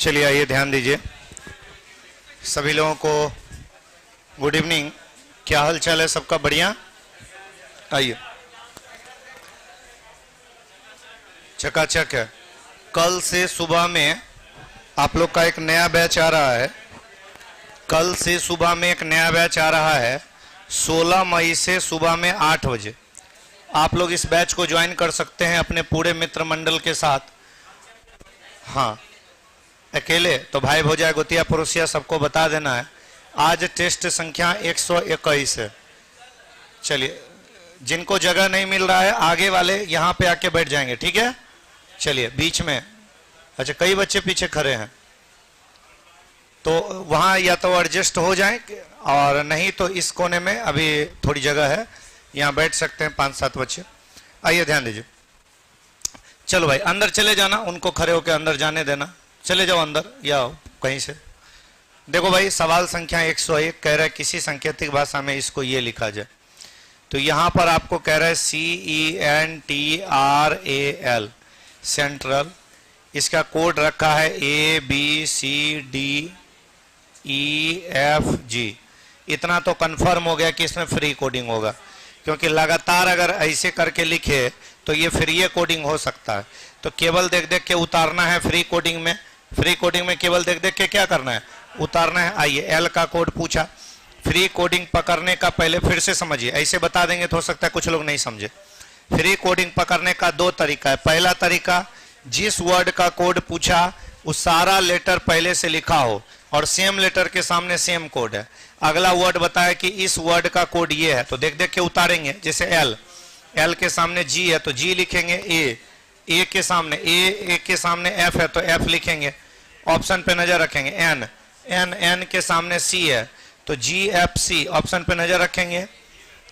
चलिए आइए ध्यान दीजिए। सभी लोगों को गुड इवनिंग। क्या हाल चाल है सबका? बढ़िया। आइए, चकाचक है। कल से सुबह में आप लोग का एक नया बैच आ रहा है। कल से सुबह में एक नया बैच आ रहा है 16 मई से सुबह में 8 बजे। आप लोग इस बैच को ज्वाइन कर सकते हैं अपने पूरे मित्र मंडल के साथ। हाँ, अकेले तो भाई भौजाई गोतिया पड़ोसिया सबको बता देना है। आज टेस्ट संख्या 121 है। चलिए, जिनको जगह नहीं मिल रहा है आगे वाले यहाँ पे आके बैठ जाएंगे, ठीक है? चलिए, बीच में। अच्छा, कई बच्चे पीछे खड़े हैं तो वहाँ या तो एडजस्ट हो जाएं और नहीं तो इस कोने में अभी थोड़ी जगह है, यहाँ बैठ सकते हैं 5-7 बच्चे। आइए ध्यान दीजिए। चलो भाई अंदर चले जाना, उनको खड़े होकर अंदर जाने देना। चले जाओ अंदर या कहीं से। देखो भाई, सवाल संख्या 101 कह रहा है किसी सांकेतिक भाषा में इसको ये लिखा जाए। तो यहाँ पर आपको कह रहा है CENTRAL सेंट्रल। इसका कोड रखा है ABCDEFG। इतना तो कंफर्म हो गया कि इसमें फ्री कोडिंग होगा, क्योंकि लगातार अगर ऐसे करके लिखे तो ये फ्री कोडिंग हो सकता है। तो केवल देख देख के उतारना है फ्री कोडिंग में। फ्री कोडिंग में केवल देख देख के क्या करना है? उतारना है। आइए, एल का कोड पूछा। फ्री कोडिंग पकड़ने का पहले फिर से समझिए, ऐसे बता देंगे तो हो सकता है कुछ लोग नहीं समझे। फ्री कोडिंग पकड़ने का 2 तरीका है। पहला तरीका, जिस वर्ड का कोड पूछा उस सारा लेटर पहले से लिखा हो और सेम लेटर के सामने सेम कोड है। अगला वर्ड बताया कि इस वर्ड का कोड ये है तो देख देख के उतारेंगे। जैसे एल, एल के सामने जी है तो जी लिखेंगे। ए के सामने ए के सामने एफ है तो एफ लिखेंगे। ऑप्शन पे नजर रखेंगे। एन के सामने सी है तो GFC ऑप्शन पे नजर रखेंगे।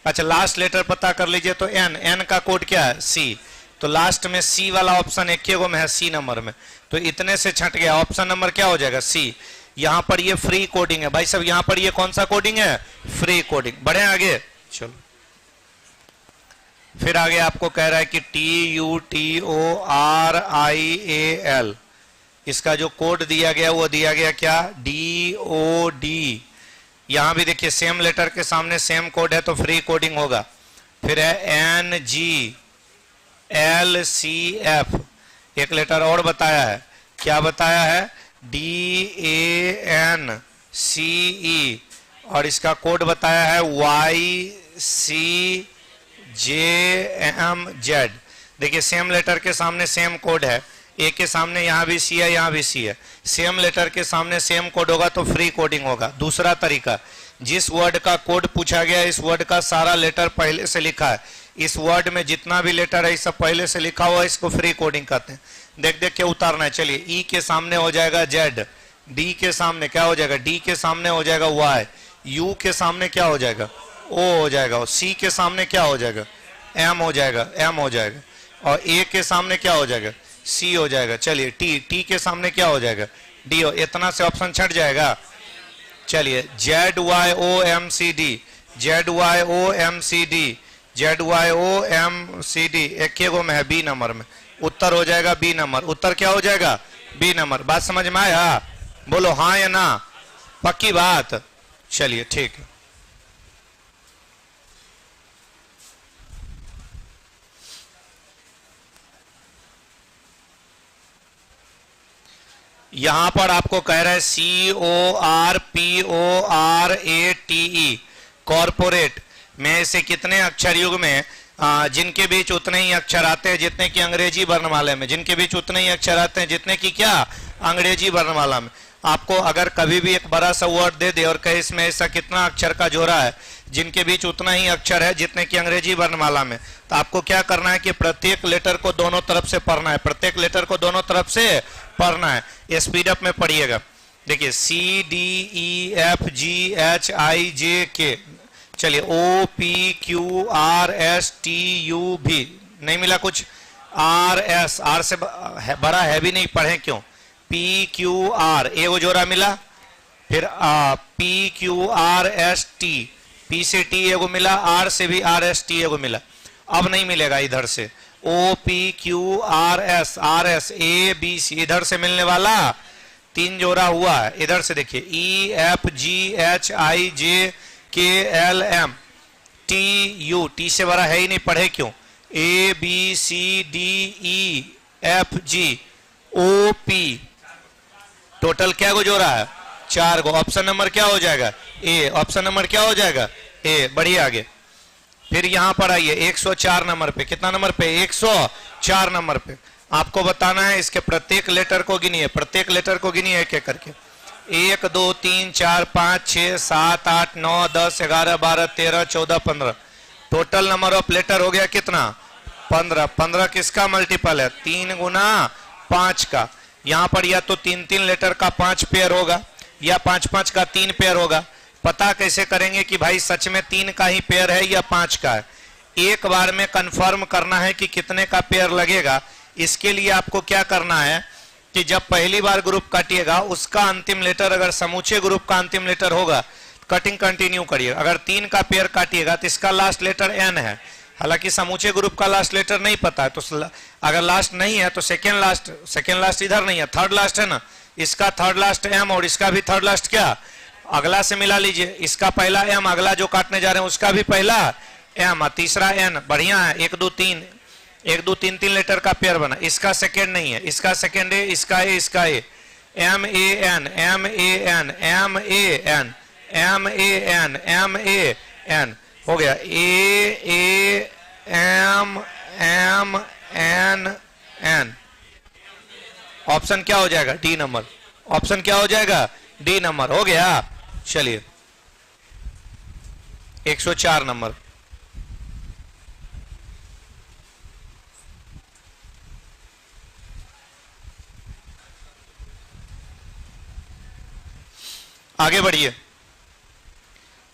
अच्छा, लास्ट लेटर पता कर लीजिए तो एन का कोड क्या है? सी। तो लास्ट में सी वाला ऑप्शन एक गो में है, सी नंबर में। तो इतने से छट गया, ऑप्शन नंबर क्या हो जाएगा? सी। यहाँ पर ये फ्री कोडिंग है भाई साहब। यहाँ पर ये कौन सा कोडिंग है? Free coding. बढ़े आगे, चलो। फिर आगे आपको कह रहा है कि TUTORIAL। इसका जो कोड दिया गया वो दिया गया क्या? DOD। यहां भी देखिए सेम लेटर के सामने सेम कोड है तो फ्री कोडिंग होगा। फिर है NGLCF। एक लेटर और बताया है। क्या बताया है? DANCE। और इसका कोड बताया है YCJMZ। देखिए सेम लेटर के सामने सेम कोड है। ए के सामने यहाँ भी सी है, यहाँ भी सी है। सेम लेटर के सामने सेम कोड होगा तो फ्री कोडिंग होगा। दूसरा तरीका, जिस वर्ड का कोड पूछा गया इस वर्ड का सारा लेटर पहले से लिखा है। इस वर्ड में जितना भी लेटर है सब पहले से लिखा हुआ है, इसको फ्री कोडिंग कहते हैं। देख देख के उतारना है। चलिए, ई के सामने हो जाएगा Z, डी के सामने क्या हो जाएगा? डी के सामने हो जाएगा Y, यू के सामने क्या हो जाएगा? O हो जाएगा। और सी के सामने क्या हो जाएगा? M हो जाएगा, M हो जाएगा। और ए के सामने क्या हो जाएगा? सी हो जाएगा। चलिए, टी के सामने क्या हो जाएगा? डी हो। इतना से ऑप्शन छट जाएगा। चलिए, ZYOMCD, ZYOMCD, ZYOMCD एक गो में है, बी नंबर में। उत्तर हो जाएगा बी नंबर। उत्तर क्या हो जाएगा? B number. बात समझ में आया? बोलो हाँ या ना? पक्की बात? चलिए ठीक है। यहां पर आपको कह रहा है CORPORATE कॉर्पोरेट में से कितने अक्षर युग में जिनके बीच उतने ही अक्षर आते हैं जितने की अंग्रेजी वर्णमाला में। जिनके बीच उतने ही अक्षर आते हैं जितने की क्या? अंग्रेजी वर्णमाला में। आपको अगर कभी भी एक बड़ा सा वर्ड दे दे और कहे इसमें ऐसा कितना अक्षर का जोड़ा है जिनके बीच उतना ही अक्षर है जितने की अंग्रेजी वर्णमाला में, तो आपको क्या करना है कि प्रत्येक लेटर को दोनों तरफ से पढ़ना है। प्रत्येक लेटर को दोनों तरफ से पढ़ना है। स्पीड अप में पढ़िएगा। देखिए CDEFGHIJK। चलिए, OPQRSTUV नहीं मिला कुछ? RS, आर से बड़ा है भी नहीं, पढ़े क्यों? PQR एगो जोड़ा मिला। फिर PQRST, P से T एगो मिला, R से भी RST एगो मिला। अब नहीं मिलेगा इधर से। OPQRS RS ABC इधर से मिलने वाला तीन जोड़ा हुआ है। इधर से देखिए ई F ji H I J K L M T U, T से बड़ा है ही नहीं, पढ़े क्यों? A B C D E F G O P, total क्या को जोड़ा है? 4 को। ऑप्शन नंबर क्या हो जाएगा? ए। ऑप्शन नंबर क्या हो जाएगा? ए। बढ़िए आगे। फिर यहां पर आइए 104 नंबर पे। कितना नंबर पे? 104 नंबर पे। आपको बताना है इसके प्रत्येक लेटर को गिनिए, प्रत्येक लेटर को गिनिए एक एक करके। 1 2 3 4 5 6 7 8 9 10 11 12 13 14 15। टोटल नंबर ऑफ लेटर हो गया कितना? 15। 15 किसका मल्टीपल है? 3 गुना 5 का। यहां पर या तो 3-3 लेटर का 5 पेयर होगा या 5-5 का 3 पेयर होगा। पता कैसे करेंगे कि भाई सच में 3 का ही पेयर है या 5 का है? एक बार में कंफर्म करना है कि कितने का पेयर लगेगा। इसके लिए आपको क्या करना है कि जब पहली बार ग्रुप काटिएगा उसका अंतिम लेटर अगर समूचे ग्रुप का अंतिम लेटर होगा, कटिंग कंटिन्यू करिए। अगर 3 का पेयर काटिएगा तो इसका लास्ट लेटर एन है, हालांकि समूचे ग्रुप का लास्ट लेटर नहीं पता है, तो अगर लास्ट नहीं है तो सेकेंड लास्ट इधर नहीं है, थर्ड लास्ट है ना, इसका थर्ड लास्ट एम और इसका भी थर्ड लास्ट क्या अगला से मिला लीजिए। इसका पहला एम, अगला जो काटने जा रहे हैं उसका भी पहला एम, तीसरा एन। बढ़िया है। 1 2 3 1 2 3 3 लेटर का पेयर बना। इसका सेकेंड नहीं है, इसका सेकेंड है, इसका ए, इसका A. M A N M A N M A N M A N M A N हो गया। A M M N N. Option क्या हो जाएगा? D number. ऑप्शन क्या हो जाएगा? D number. हो गया। चलिए 104 नंबर। आगे बढ़िए।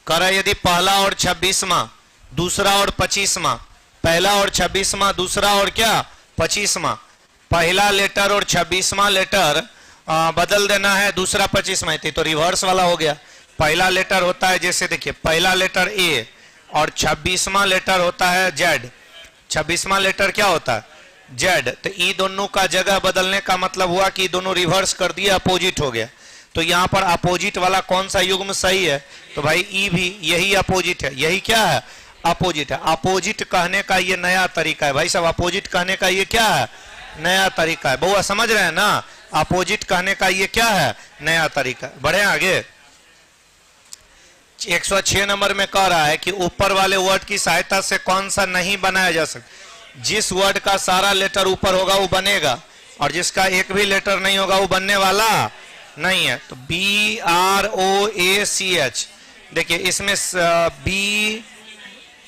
करा यदि पहला और 26वां, दूसरा और 25वां, पहला और 26वां, दूसरा और क्या 25वां, पहला लेटर और 26वां लेटर बदल देना है, दूसरा 25वां तो रिवर्स वाला हो गया। पहला लेटर होता है, जैसे देखिए पहला लेटर ए और 26वां लेटर होता है जेड। 26वां लेटर क्या होता है? जेड। तो ई दोनों का जगह बदलने का मतलब हुआ कि दोनों रिवर्स कर दिया, अपोजिट हो गया। तो यहां पर अपोजिट वाला कौन सा युग्म सही है? तो भाई ई भी यही अपोजिट है। यही क्या है? अपोजिट है। अपोजिट कहने का ये नया तरीका है भाई साहब। अपोजिट कहने का ये क्या है? नया तरीका है। बहुआ समझ रहे हैं ना? अपोजिट कहने का ये क्या है? नया तरीका। बढ़े आगे। 106 नंबर में कह रहा है कि ऊपर वाले वर्ड की सहायता से कौन सा नहीं बनाया जा सकता? जिस वर्ड का सारा लेटर ऊपर होगा वो बनेगा और जिसका एक भी लेटर नहीं होगा वो बनने वाला नहीं है। तो बी आर ओ ए सी एच। देखिए इसमें बी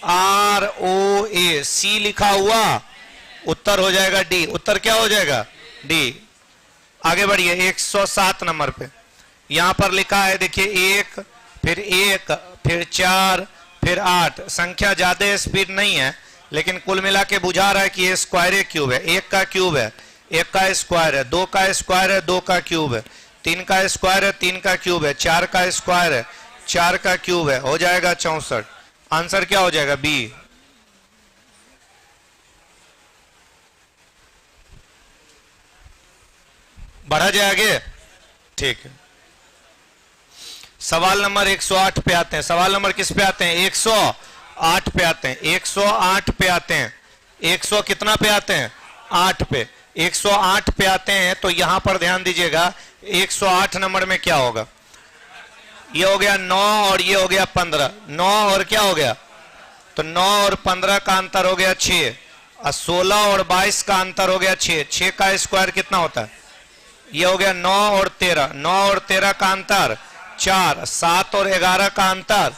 आर ओ ए सी लिखा हुआ, उत्तर हो जाएगा डी। उत्तर क्या हो जाएगा? डी। आगे बढ़िए 107 नंबर पे। यहां पर लिखा है देखिए 1 फिर 1 फिर 4 फिर 8। संख्या ज्यादा स्पीड नहीं है लेकिन कुल मिला के बुझा रहा है कि ये स्क्वायर क्यूब है। 1 का क्यूब है, 1 का स्क्वायर है, 2 का स्क्वायर है, 2 का क्यूब है, 3 का स्क्वायर है, 3 का क्यूब है, 4 का स्क्वायर है, 4 का क्यूब है। हो जाएगा 64। आंसर क्या हो जाएगा? बी। बढ़ा जाए आगे। ठीक है। सवाल नंबर 108 पे आते हैं। सवाल नंबर किस पे आते हैं? 108 पे आते हैं। 108 पे आते हैं। 100 कितना पे आते हैं? 8 पे। 108 पे आते हैं तो यहां पर ध्यान दीजिएगा 108 नंबर में क्या होगा? ये हो गया 9 और ये हो गया 15। 9 और क्या हो गया? तो 9 और 15 का अंतर हो गया 6 और 16 और 22 का अंतर हो गया 6। 6 का स्क्वायर कितना होता है? ये हो गया 9 और 13। 9 और 13 का अंतर 4। 7 और 11 का अंतर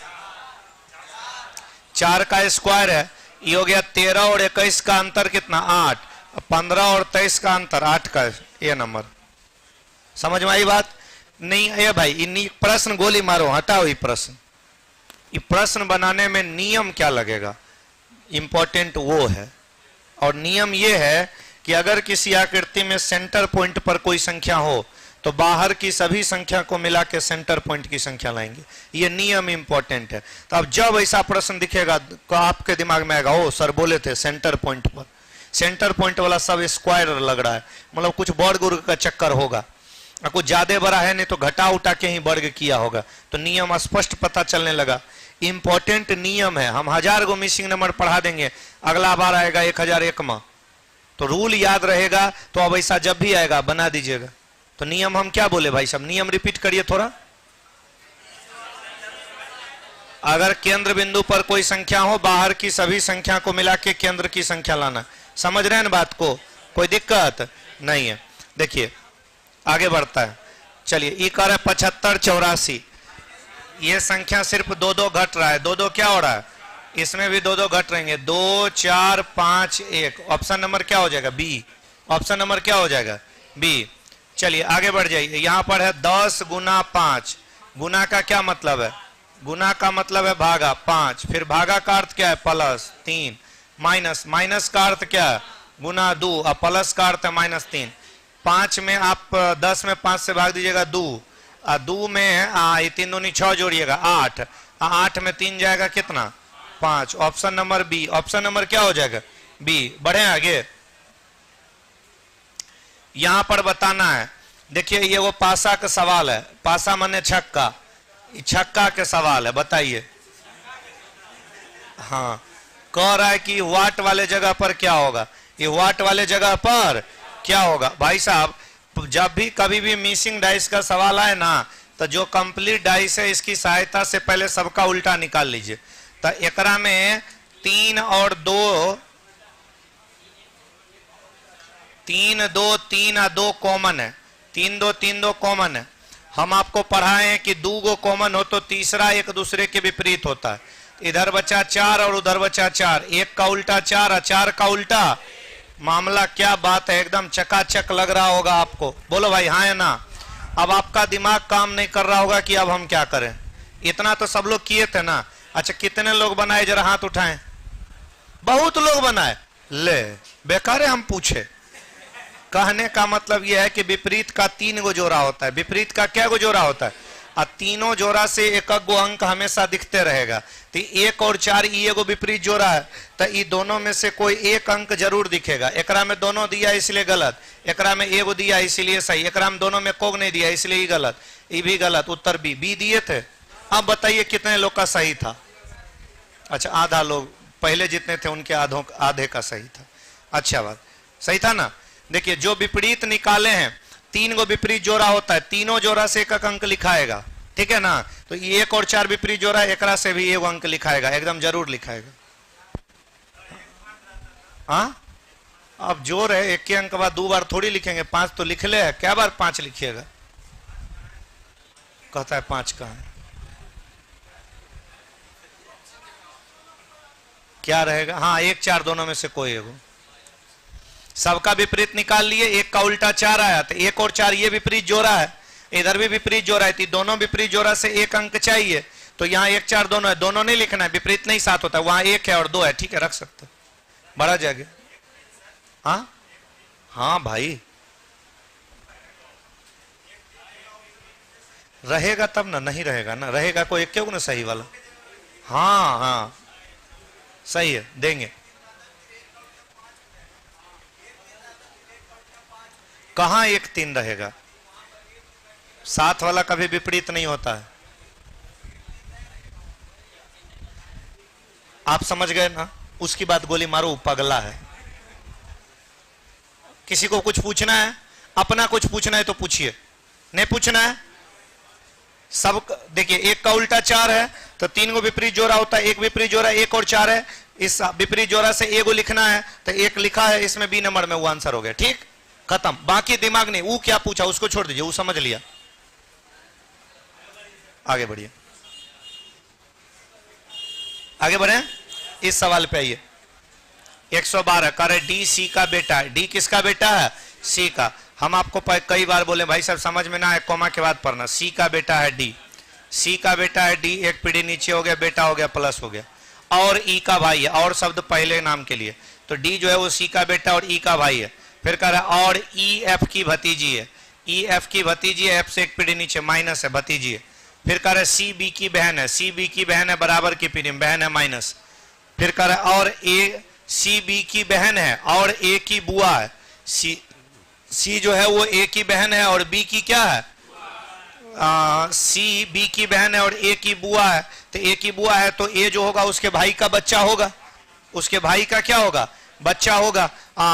4 का स्क्वायर है। ये हो गया 13 और 21 का अंतर कितना? 8। 15 और 23 का अंतर 8 का। ये नंबर समझ में आई बात? नहीं है भाई। इन प्रश्न गोली मारो, हटाओ ये प्रश्न। ये प्रश्न बनाने में नियम क्या लगेगा? इंपॉर्टेंट वो है। और नियम ये है कि अगर किसी आकृति में सेंटर पॉइंट पर कोई संख्या हो तो बाहर की सभी संख्या को मिला के सेंटर पॉइंट की संख्या लाएंगे। ये नियम इंपॉर्टेंट है। तो अब जब ऐसा प्रश्न दिखेगा तो आपके दिमाग में आएगा ओ सर बोले थे सेंटर पॉइंट पर, सेंटर पॉइंट वाला सब स्क्वायर लग रहा है, मतलब कुछ वर्ग का चक्कर होगा। कुछ ज्यादा बड़ा है, नहीं तो घटा उठा के ही वर्ग किया होगा। तो नियम स्पष्ट पता चलने लगा। इंपॉर्टेंट नियम है, हम 1000 गो मिसिंग नंबर पढ़ा देंगे, अगला बार आएगा 1001 में, तो रूल याद रहेगा। तो अब ऐसा जब भी आएगा बना दीजिएगा। तो नियम हम क्या बोले भाई साहब, नियम रिपीट करिए थोड़ा। अगर केंद्र बिंदु पर कोई संख्या हो, बाहर की सभी संख्या को मिला के केंद्र की संख्या लाना। समझ रहे हैं बात को, कोई दिक्कत नहीं है। देखिए आगे बढ़ता है, चलिए ये कह रहा है 75 84, ये संख्या सिर्फ 2 घट रहा है। 2 क्या हो रहा है, इसमें भी 2 घट रहेंगे। 2 4 5 1, ऑप्शन नंबर क्या हो जाएगा, बी। ऑप्शन नंबर क्या हो जाएगा, बी। चलिए आगे बढ़ जाइए, यहां पर है 10 गुना 5। गुना का क्या मतलब है, गुना का मतलब है भागा 5, फिर भागा का अर्थ क्या है, प्लस 3, माइनस, माइनस का अर्थ क्या है, गुना 2, और प्लस का अर्थ है -3। 5 में आप 10 में 5 से भाग दीजिएगा 2, 2 में 3 दूनी 6 जोड़िएगा 8, 8 में 3 जाएगा कितना, 5। Option number B. Option number क्या हो जाएगा, बी। बढ़े आगे, यहां पर बताना है। देखिए ये वो पासा का सवाल है, पासा माने छक्का, छक्का के सवाल है, बताइए। हाँ, कह रहा है कि वाट वाले जगह पर क्या होगा, ये वाट वाले जगह पर क्या होगा। भाई साहब जब भी कभी भी मिसिंग डाइस का सवाल आए ना, तो जो कंप्लीट डाइस है इसकी सहायता से पहले सबका उल्टा निकाल लीजिए। तो एकरा में 3 और 2, 3 2 3 और 2 कॉमन है, 3 2 कॉमन है। हम आपको पढ़ाए हैं कि 2 गो कॉमन हो तो तीसरा एक दूसरे के विपरीत होता है। इधर बचा 4 और उधर बचा 4, 1 का उल्टा 4 और 4 का उल्टा। मामला क्या बात है, एकदम चकाचक लग रहा होगा आपको, बोलो भाई हाँ है ना। अब आपका दिमाग काम नहीं कर रहा होगा कि अब हम क्या करें। इतना तो सब लोग किए थे ना। अच्छा कितने लोग बनाए, जरा हाथ उठाएं। बहुत लोग बनाए, ले बेकार है हम पूछे। कहने का मतलब यह है कि विपरीत का 3 गो जोड़ा होता है। विपरीत का क्या गो जोड़ा होता है, और तीनों जोड़ा से एक गो अंक हमेशा दिखते रहेगा। तो 1 और 4 ये गो विपरीत जोड़ा है, तो ये दोनों में से कोई एक अंक जरूर दिखेगा। एकरा में दोनों दिया इसलिए गलत, एकरा में एगो दिया इसलिए सही, एकरा में दोनों में कोग नहीं दिया इसलिए ये गलत, ये भी गलत। उत्तर बी, बी दिए थे। अब बताइए कितने लोग का सही था। अच्छा आधा लोग, पहले जितने थे उनके आधे का सही था। अच्छा बात, सही था ना। देखिए जो विपरीत निकाले हैं, 3 गो विपरीत जोड़ा होता है, तीनों जोड़ा से एक अंक लिखाएगा, ठीक है ना। तो 1 और 4 विपरीत जोड़ा, एकरा से भी 1 अंक लिखाएगा, एकदम जरूर लिखाएगा। हाँ अब जोड़ है, 1 के अंक बाद 2 बार थोड़ी लिखेंगे, 5 तो लिख ले है, क्या बार 5 लिखिएगा, कहता है 5 कहां है, क्या रहेगा। हाँ 1 4 दोनों में से कोई एगो। सबका विपरीत निकाल लिए, 1 का उल्टा 4 आया, तो 1 और 4 ये विपरीत जोड़ा है, इधर भी विपरीत जोड़ा है, दोनों विपरीत जोड़ा से 1 अंक चाहिए। तो यहाँ 1 4 दोनों है, दोनों नहीं लिखना है, विपरीत नहीं साथ होता है। वहां 1 है और 2 है, ठीक है रख सकते, बड़ा जाएगा। हाँ हाँ भाई रहेगा तब ना, नहीं रहेगा ना, रहेगा कोई एक क्यों ना सही वाला। हाँ हाँ सही है, देंगे। कहां 1 3 रहेगा, साथ वाला कभी विपरीत नहीं होता है। आप समझ गए ना, उसकी बात गोली मारो, पगला है। किसी को कुछ पूछना है, अपना कुछ पूछना है तो पूछिए, नहीं पूछना है सब। देखिए 1 का उल्टा 4 है, तो 3 गो विपरीत जोड़ा होता है, एक विपरीत जोड़ा 1 और 4 है, इस विपरीत जोड़ा से एगो लिखना है, तो 1 लिखा है, इसमें बी नंबर में वो आंसर हो गया, ठीक खत्म। बाकी दिमाग नहीं, वो क्या पूछा उसको छोड़ दीजिए, वो समझ लिया। आगे बढ़िए, आगे बढ़े, इस सवाल पे आइए। 112 करे डी सी का बेटा है। डी किसका बेटा है, सी का। हम आपको कई बार बोले भाई साहब समझ में ना आए, कोमा के बाद पढ़ना। सी का बेटा है डी, सी का बेटा है डी, एक पीढ़ी नीचे हो गया, बेटा हो गया, प्लस हो गया। और ई का भाई है, और शब्द पहले नाम के लिए, तो डी जो है वो सी का बेटा और ई का भाई है। फिर कह रहा है और ई एफ की भतीजी है, ई एफ की भतीजी है, एफ से एक पीढ़ी नीचे माइनस है, भतीजी है। फिर कह रहा है सी बी की बहन है, सी बी की बहन है, बराबर की पीढ़ी में, बहन है माइनस। फिर कह रहा है और ए सी बी की बहन है और ए की बुआ है, सी जो है वो ए की बहन है और बी की क्या है, सी बी की बहन है और ए की बुआ है। तो ए की बुआ है तो ए जो होगा उसके भाई का बच्चा होगा, उसके भाई का क्या होगा, बच्चा होगा।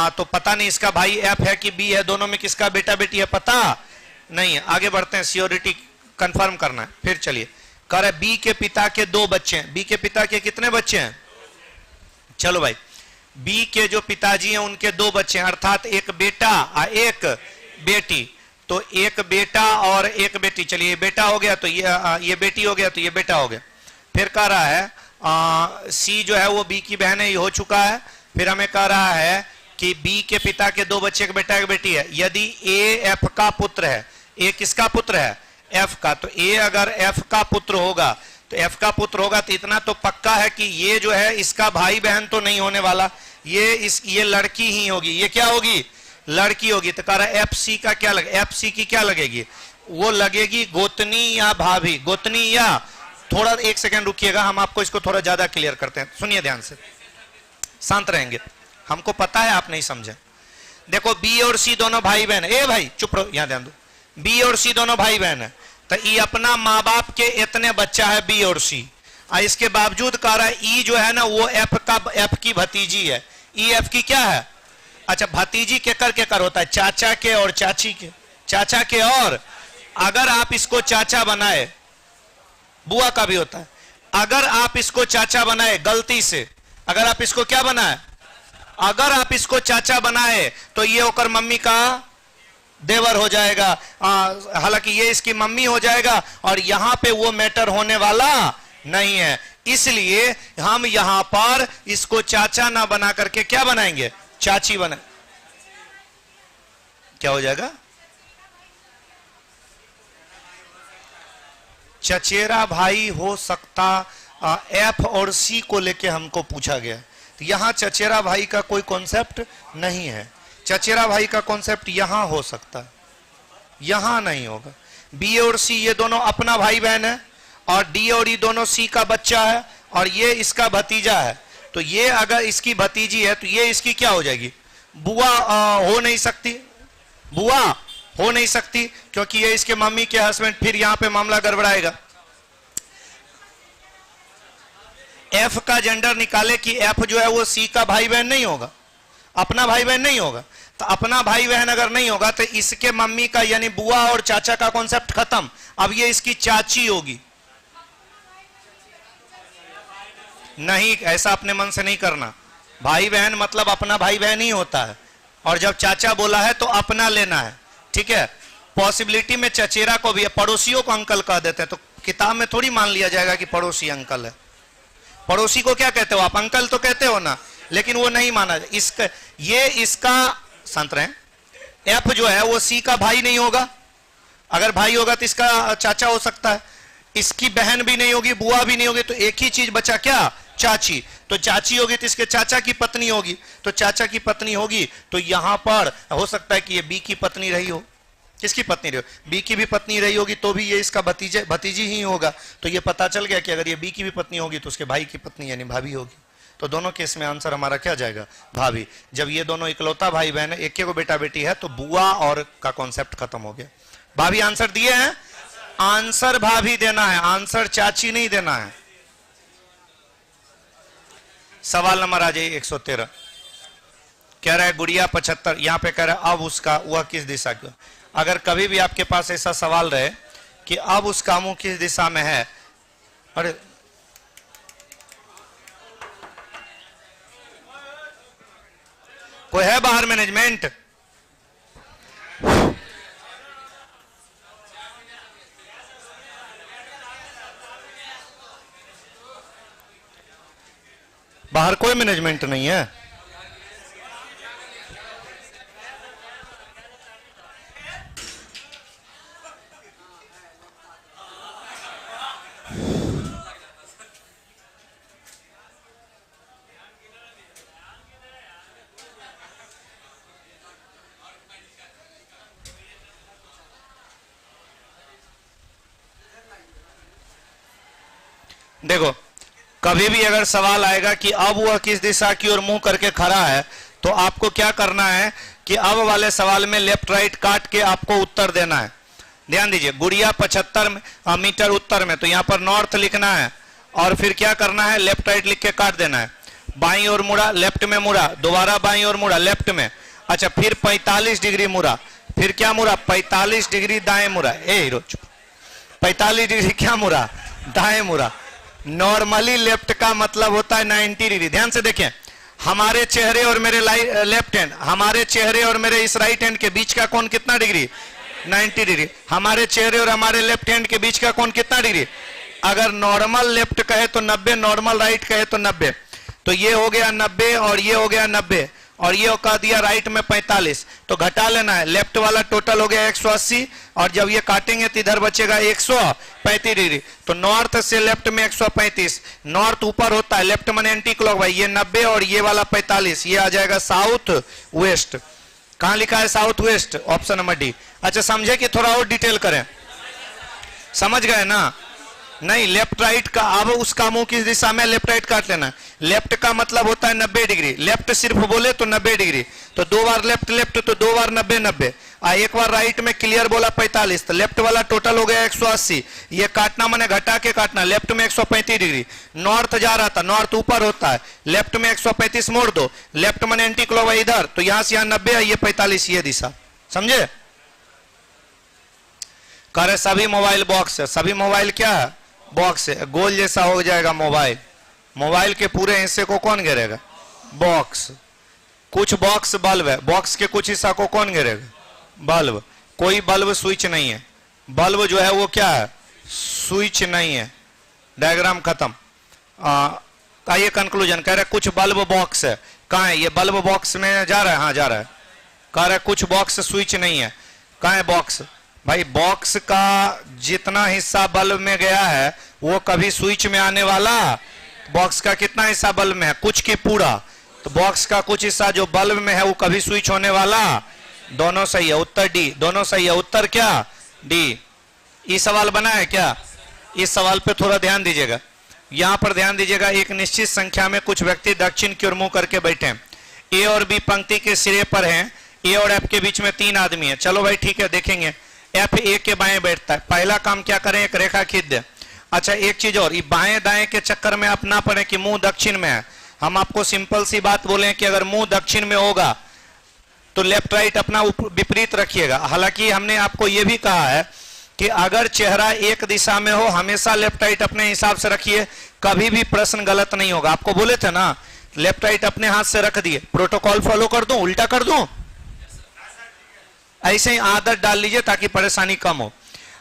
तो पता नहीं इसका भाई एफ है कि बी है, दोनों में किसका बेटा बेटी है पता नहीं है। आगे बढ़ते हैं, सियोरिटी कंफर्म करना है। फिर चलिए कह रहे बी के पिता के 2 बच्चे हैं। बी के पिता के कितने बच्चे हैं, चलो भाई, बी के जो पिताजी हैं उनके 2 बच्चे हैं, अर्थात एक बेटा और एक बेटी। तो एक बेटा और एक बेटी, चलिए बेटा हो गया तो ये बेटी हो गया तो ये बेटा हो गया। फिर कह रहा है सी जो है वो बी की बहन है, ये हो चुका है। फिर हमें कह रहा है कि बी के पिता के 2 बच्चे, एक बेटा एक बेटी है। यदि ए एफ का पुत्र है, ए किसका पुत्र है, एफ का, तो ए अगर एफ का पुत्र होगा तो एफ का पुत्र होगा तो इतना तो पक्का है कि ये जो है इसका भाई बहन तो नहीं होने वाला, ये लड़की ही होगी। ये क्या होगी, लड़की होगी। तो कह रहा है एफ सी का क्या लगे, एफ सी की क्या लगेगी, वो लगेगी गोतनी या भाभी, गोतनी या, थोड़ा 1 सेकंड रुकिएगा, हम आपको इसको थोड़ा ज्यादा क्लियर करते हैं, सुनिए ध्यान से, शांत रहेंगे, हमको पता है आप नहीं समझे। देखो बी और सी दोनों भाई बहन है, ए भाई चुप रहो, यहां ध्यान दो, बी और सी दोनों भाई बहन है। तो ई अपना माँ बाप के इतने बच्चा है बी और सी, इसके बावजूद कह रहा है ई जो है ना वो एफ की भतीजी है। ई एफ की क्या है, अच्छा भतीजी केकर होता है, चाचा के और चाची के, चाचा के, और अगर आप इसको चाचा बनाए, बुआ का भी होता है, अगर आप इसको चाचा बनाए गलती से, अगर आप इसको क्या बनाए, अगर आप इसको चाचा बनाए तो ये होकर मम्मी का देवर हो जाएगा, हालांकि ये इसकी मम्मी हो जाएगा और यहां पे वो मैटर होने वाला नहीं है। इसलिए हम यहां पर इसको चाचा ना बना करके क्या बनाएंगे, चाची बना, क्या हो जाएगा, चचेरा भाई हो सकता। एफ और सी को लेके हमको पूछा गया, तो यहां चचेरा भाई का कोई कॉन्सेप्ट नहीं है। चचेरा भाई का कॉन्सेप्ट यहां हो सकता है, यहां नहीं होगा। बी और सी ये दोनों अपना भाई बहन है और डी और ई दोनों सी का बच्चा है और ये इसका भतीजा है। तो ये अगर इसकी भतीजी है तो ये इसकी क्या हो जाएगी, बुआ हो नहीं सकती, बुआ हो नहीं सकती क्योंकि ये इसके मम्मी के हस्बैंड, फिर यहां पे मामला गड़बड़ाएगा। एफ का जेंडर निकाले कि एफ जो है वो सी का भाई बहन नहीं होगा, अपना भाई बहन नहीं होगा। तो अपना भाई बहन अगर नहीं होगा तो इसके मम्मी का यानी बुआ और चाचा का कॉन्सेप्ट खत्म। अब ये इसकी चाची होगी, नहीं ऐसा अपने मन से नहीं करना, भाई बहन मतलब अपना भाई बहन ही होता है, और जब चाचा बोला है तो अपना लेना है, ठीक है। पॉसिबिलिटी में चचेरा को भी, पड़ोसियों को अंकल कह देते हैं, तो किताब में थोड़ी मान लिया जाएगा कि पड़ोसी अंकल है। पड़ोसी को क्या कहते हो आप, अंकल तो कहते हो ना, लेकिन वो नहीं माना। इसका संत रहे, एफ जो है वो सी का भाई नहीं होगा, अगर भाई होगा तो इसका चाचा हो सकता है, इसकी बहन भी नहीं होगी, बुआ भी नहीं होगी, तो एक ही चीज बचा क्या, चाची। तो चाची होगी तो इसके चाचा की पत्नी होगी, तो चाचा की पत्नी होगी तो यहां पर हो सकता है कि ये बी की पत्नी रही हो, किसकी पत्नी रही हो, बी की भी पत्नी रही होगी तो भी ये इसका भतीजी ही होगा। तो ये पता चल गया कि अगर ये बी की भी पत्नी होगी तो उसके भाई की पत्नी यानी भाभी होगी। तो दोनों केस में आंसर हमारा क्या जाएगा, भाभी। जब ये दोनों इकलौता भाई बहन है, एक को बेटा बेटी है, तो बुआ और का कॉन्सेप्ट खत्म हो गया। भाभी आंसर दिए हैं, आंसर भाभी देना है, आंसर चाची नहीं देना है। सवाल नंबर आ जाइए 113, कह रहा है गुड़िया 75, यहां पे कह रहा है अब उसका वह किस दिशा की। अगर कभी भी आपके पास ऐसा सवाल रहे कि अब उसका मुंह किस दिशा में है, अरे कोई है बाहर मैनेजमेंट, बाहर कोई मैनेजमेंट नहीं है। देखो कभी भी अगर सवाल आएगा कि अब वह किस दिशा की ओर मुंह करके खड़ा है, तो आपको क्या करना है कि अब वाले सवाल में लेफ्ट राइट काट के आपको उत्तर देना है। ध्यान दीजिए, गुड़िया 75 मीटर उत्तर में, तो यहां पर नॉर्थ लिखना है और फिर क्या करना है, लेफ्ट राइट लिख के काट देना है। बाईं ओर मुड़ा, लेफ्ट में मुड़ा, दोबारा बाईं ओर मुड़ा, लेफ्ट में। अच्छा, फिर 45 डिग्री मुड़ा, फिर क्या मुड़ा, 45 डिग्री दाएं मुड़ा। ए हीरो, 45 डिग्री क्या मुड़ा, दाएं मुड़ा। नॉर्मली लेफ्ट का मतलब होता है 90 डिग्री। ध्यान से देखें, हमारे चेहरे और मेरे लेफ्ट हैंड, हमारे चेहरे और मेरे इस राइट हैंड के बीच का कोण कितना डिग्री, 90 डिग्री। हमारे चेहरे और हमारे लेफ्ट हैंड के बीच का कोण कितना डिग्री, अगर नॉर्मल लेफ्ट कहे तो 90, नॉर्मल राइट कहे तो 90। तो ये हो गया 90 और ये हो गया 90 और ये कह दिया राइट में 45, तो घटा लेना है। लेफ्ट वाला टोटल हो गया 180 और जब ये काटेंगे तो इधर बचेगा 135 डिग्री। तो नॉर्थ से लेफ्ट में 135, नॉर्थ ऊपर होता है, लेफ्ट माने एंटी क्लॉकवाइज, ये 90 और ये वाला 45, ये आ जाएगा साउथ वेस्ट। कहां लिखा है south west, option number D. अच्छा, समझे कि थोड़ा और डिटेल करें, समझ गए ना? नहीं, लेफ्ट राइट का, अब उसका मुंह किस दिशा में, लेफ्ट राइट काट लेना। लेफ्ट का मतलब होता है 90 डिग्री, लेफ्ट सिर्फ बोले तो 90 डिग्री, तो 2 बार लेफ्ट लेफ्ट तो 2 बार 90 90, एक बार राइट में क्लियर बोला 45, तो लेफ्ट वाला टोटल हो गया 180। ये काटना मैंने घटा के काटना, लेफ्ट में 135 डिग्री, नॉर्थ जा रहा था, नॉर्थ ऊपर होता है, लेफ्ट में 135 मोड़ दो, लेफ्ट में एंटी क्लॉकवाइज इधर, तो यहां से यहां 90 है, ये 45, ये दिशा। समझे? कह रहे सभी मोबाइल बॉक्स है, सभी मोबाइल क्या है, बॉक्स है, गोल जैसा हो जाएगा मोबाइल। मोबाइल के पूरे हिस्से को कौन घेरेगा, बॉक्स। कुछ बॉक्स बल्ब है, बॉक्स के कुछ हिस्सा को कौन घेरेगा, बल्ब। कोई बल्ब स्विच नहीं है, बल्ब जो है वो क्या है, स्विच नहीं है। डायग्राम खत्म। आइए कंक्लूजन, कह रहे कुछ बल्ब बॉक्स है, कहां है ये बल्ब, बॉक्स में जा रहा है, हाँ जा रहा है। कह रहे कुछ बॉक्स स्विच नहीं है, कहां है बॉक्स। भाई बॉक्स का जितना हिस्सा बल्ब में गया है वो कभी स्विच में आने वाला, बॉक्स का कितना हिस्सा बल्ब में है, कुछ की पूरा, तो बॉक्स का कुछ हिस्सा जो बल्ब में है वो कभी स्विच होने वाला, दोनों सही है, उत्तर डी, दोनों सही है, उत्तर क्या, डी। ये सवाल बना है क्या, इस सवाल पे थोड़ा ध्यान दीजिएगा, यहां पर ध्यान दीजिएगा। एक निश्चित संख्या में कुछ व्यक्ति दक्षिण की ओर मुंह करके बैठे हैं, ए और बी पंक्ति के सिरे पर हैं, ए और एफ के बीच में 3 आदमी है। चलो भाई ठीक है, देखेंगे एफ ए के बाएं बैठता है, पहला काम क्या करें, एक रेखा खींच दे। अच्छा, एक चीज और, ये बाएं दाएं के चक्कर में आप ना पड़े कि मुंह दक्षिण में है। हम आपको सिंपल सी बात बोले कि अगर मुंह दक्षिण में होगा तो लेफ्ट राइट अपना विपरीत रखिएगा। हालांकि हमने आपको यह भी कहा है कि अगर चेहरा एक दिशा में हो हमेशा लेफ्ट राइट अपने हिसाब से रखिए, कभी भी प्रश्न गलत नहीं होगा। आपको बोले थे ना, लेफ्ट राइट अपने हाथ से रख दिए, प्रोटोकॉल फॉलो कर दूं, उल्टा कर दूं, ऐसे ही आदत डाल लीजिए ताकि परेशानी कम हो।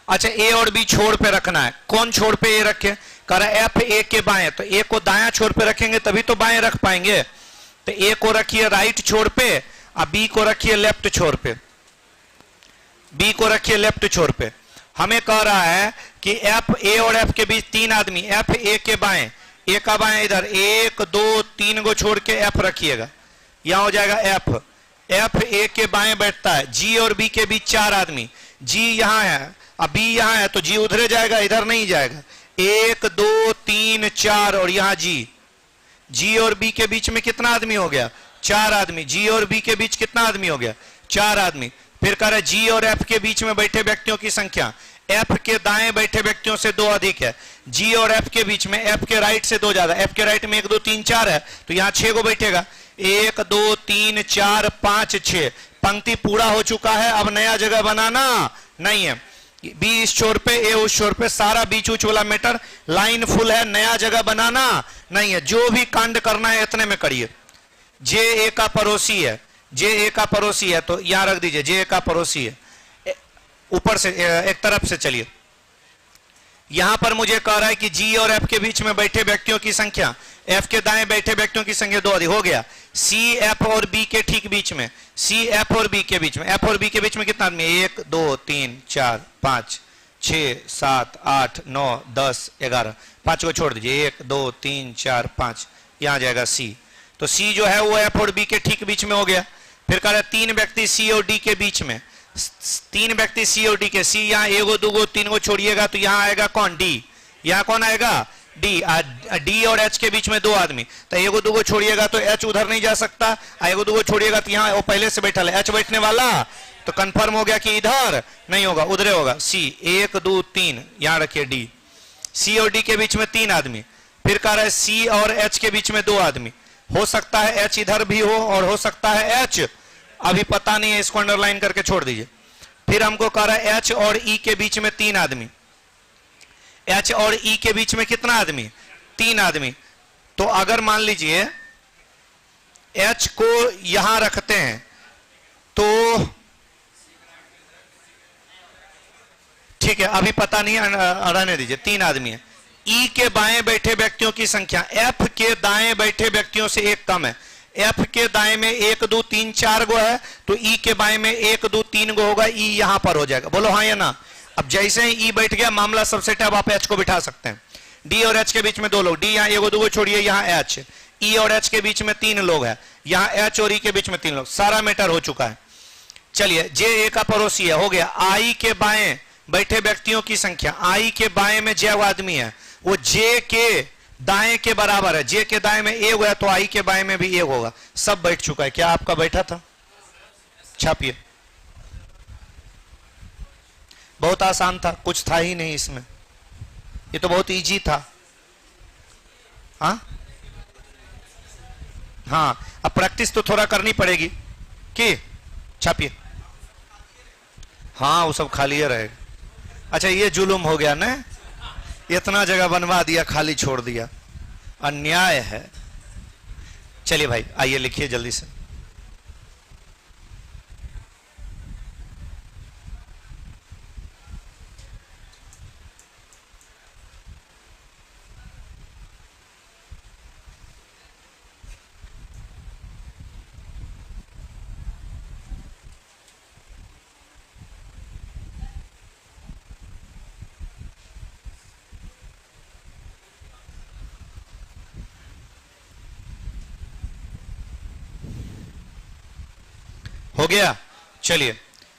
अच्छा, ए और बी छोर पे रखना है, कौन छोर पे ए रखे, कह रहा है एफ ए के बाएं, तो ए को दायां छोर पे रखेंगे तभी तो बाएं रख पाएंगे। तो ए को रखिए राइट छोर पे और बी को रखिए लेफ्ट छोर पे, बी को रखिए लेफ्ट छोर पे। हमें कह रहा है कि एफ ए और एफ के बीच 3 आदमी, एफ ए के बाएं, ए का बाएं इधर 1 2 3 को छोड़ के एफ रखिएगा, यहां हो जाएगा एफ। एफ ए के बाएं बैठता है, जी और बी के बीच 4 आदमी, जी यहां है अब बी यहां है, तो जी उधरे जाएगा, इधर नहीं जाएगा। 1 2 3 4 और यहां जी, जी और बी के बीच में कितना आदमी हो गया, 4 आदमी। जी और बी के बीच कितना आदमी हो गया, 4 आदमी। फिर कह रहा है जी और एफ के बीच में बैठे व्यक्तियों की संख्या, एफ के दाएं बैठे व्यक्तियों से 2 अधिक है, जी और एफ के बीच में एफ के राइट से 2 ज्यादा, एफ के राइट में 1 2 3 4 है, तो यहां 6 को बैठेगा, 1 2 3 4 5 6। पंक्ति पूरा हो चुका है, अब नया जगह बनाना नहीं है। बी इस छोर पे, ए उस छोर पे, सारा बीच उच वाला मैटर, लाइन फुल है, नया जगह बनाना नहीं है। जो भी कांड करना है इतने में करिए। जे ए का पड़ोसी है, जे ए का पड़ोसी है, तो यहां रख दीजिए जे ए का पड़ोसी है। ऊपर से एक तरफ से चलिए, यहां पर मुझे कह रहा है कि जी और एफ के बीच में बैठे व्यक्तियों की संख्या, एफ के दाएं बैठे व्यक्तियों की संख्या 2 अधिक हो गया। सी एफ और बी के ठीक बीच में, सी एफ और बी के बीच में, एफ और बी के बीच में कितना आदमी, 1 2 3 4 5 6 7 8 9 10 11, 5 को छोड़ दीजिए, 1 2 3 4 5, यहां जाएगा सी। तो सी जो है वो एफ और बी के ठीक बीच में हो गया। फिर कह रहा है 3 व्यक्ति सी और डी के बीच में, 3 व्यक्ति सी और डी के, सी यहां 1 2 3 को छोड़िएगा तो यहां आएगा कौन, डी। यहां कौन आएगा, डी, डी और एच के बीच में दो आदमी, तो एगो दूगो छोड़िएगा तो एच उधर नहीं जा सकता, एगो दूगो छोड़िएगा तो यहाँ वो पहले से बैठा है एच बैठने वाला, तो कंफर्म हो गया कि इधर नहीं होगा उधरे होगा। सी, 1 2 3, यहां रखिए डी, सी और डी के बीच में 3 आदमी, फिर कह रहा है सी और एच के बीच में 2 आदमी, हो सकता है एच इधर भी हो और हो सकता है एच, अभी पता नहीं है, इसको अंडरलाइन करके छोड़ दीजिए। फिर हमको कह रहा है एच और ई के बीच में 3 आदमी, एच और ई के बीच में कितना आदमी, 3 आदमी। तो अगर मान लीजिए एच को यहां रखते हैं तो ठीक है, अभी पता नहीं, रहने दीजिए, 3 आदमी है। ई के बाएं बैठे व्यक्तियों की संख्या एफ के दाएं बैठे व्यक्तियों से 1 कम है। एफ के दाएं में 1 2 3 4 गो है, तो ई के बाएं में 1 2 3 गो होगा, ई यहां पर हो जाएगा। बोलो हाँ या ना। अब जैसे ही ई बैठ गया मामला सबसे टफ, आप एच को बिठा सकते हैं। डी और एच के बीच में 2 लोग, डी यहाँ एगो दूगो छोड़िए, यहाँ एच, ई और एच के बीच में 3 लोग हैं, यहाँ एच और ई के बीच में 3 लोग, सारा मैटर हो चुका है। चलिए, जे ए का पड़ोसी है, हो गया। आई के बाएं बैठे व्यक्तियों की संख्या, आई के बाएं में जय आदमी है, वो जे के दाएं के बराबर है, जे के दाएं में 1 है तो आई के बाएं में भी 1 होगा। सब बैठ चुका है। क्या आपका बैठा था? छापिए। बहुत आसान था, कुछ था ही नहीं इसमें, ये तो बहुत इजी था। हाँ, अब प्रैक्टिस तो थोड़ा करनी पड़ेगी कि छापिए। हाँ, वो सब खाली रहेगा। अच्छा, ये जुलुम हो गया ना, इतना जगह बनवा दिया, खाली छोड़ दिया, अन्याय है। चलिए भाई, आइए लिखिए जल्दी से। हो गया। चलिए,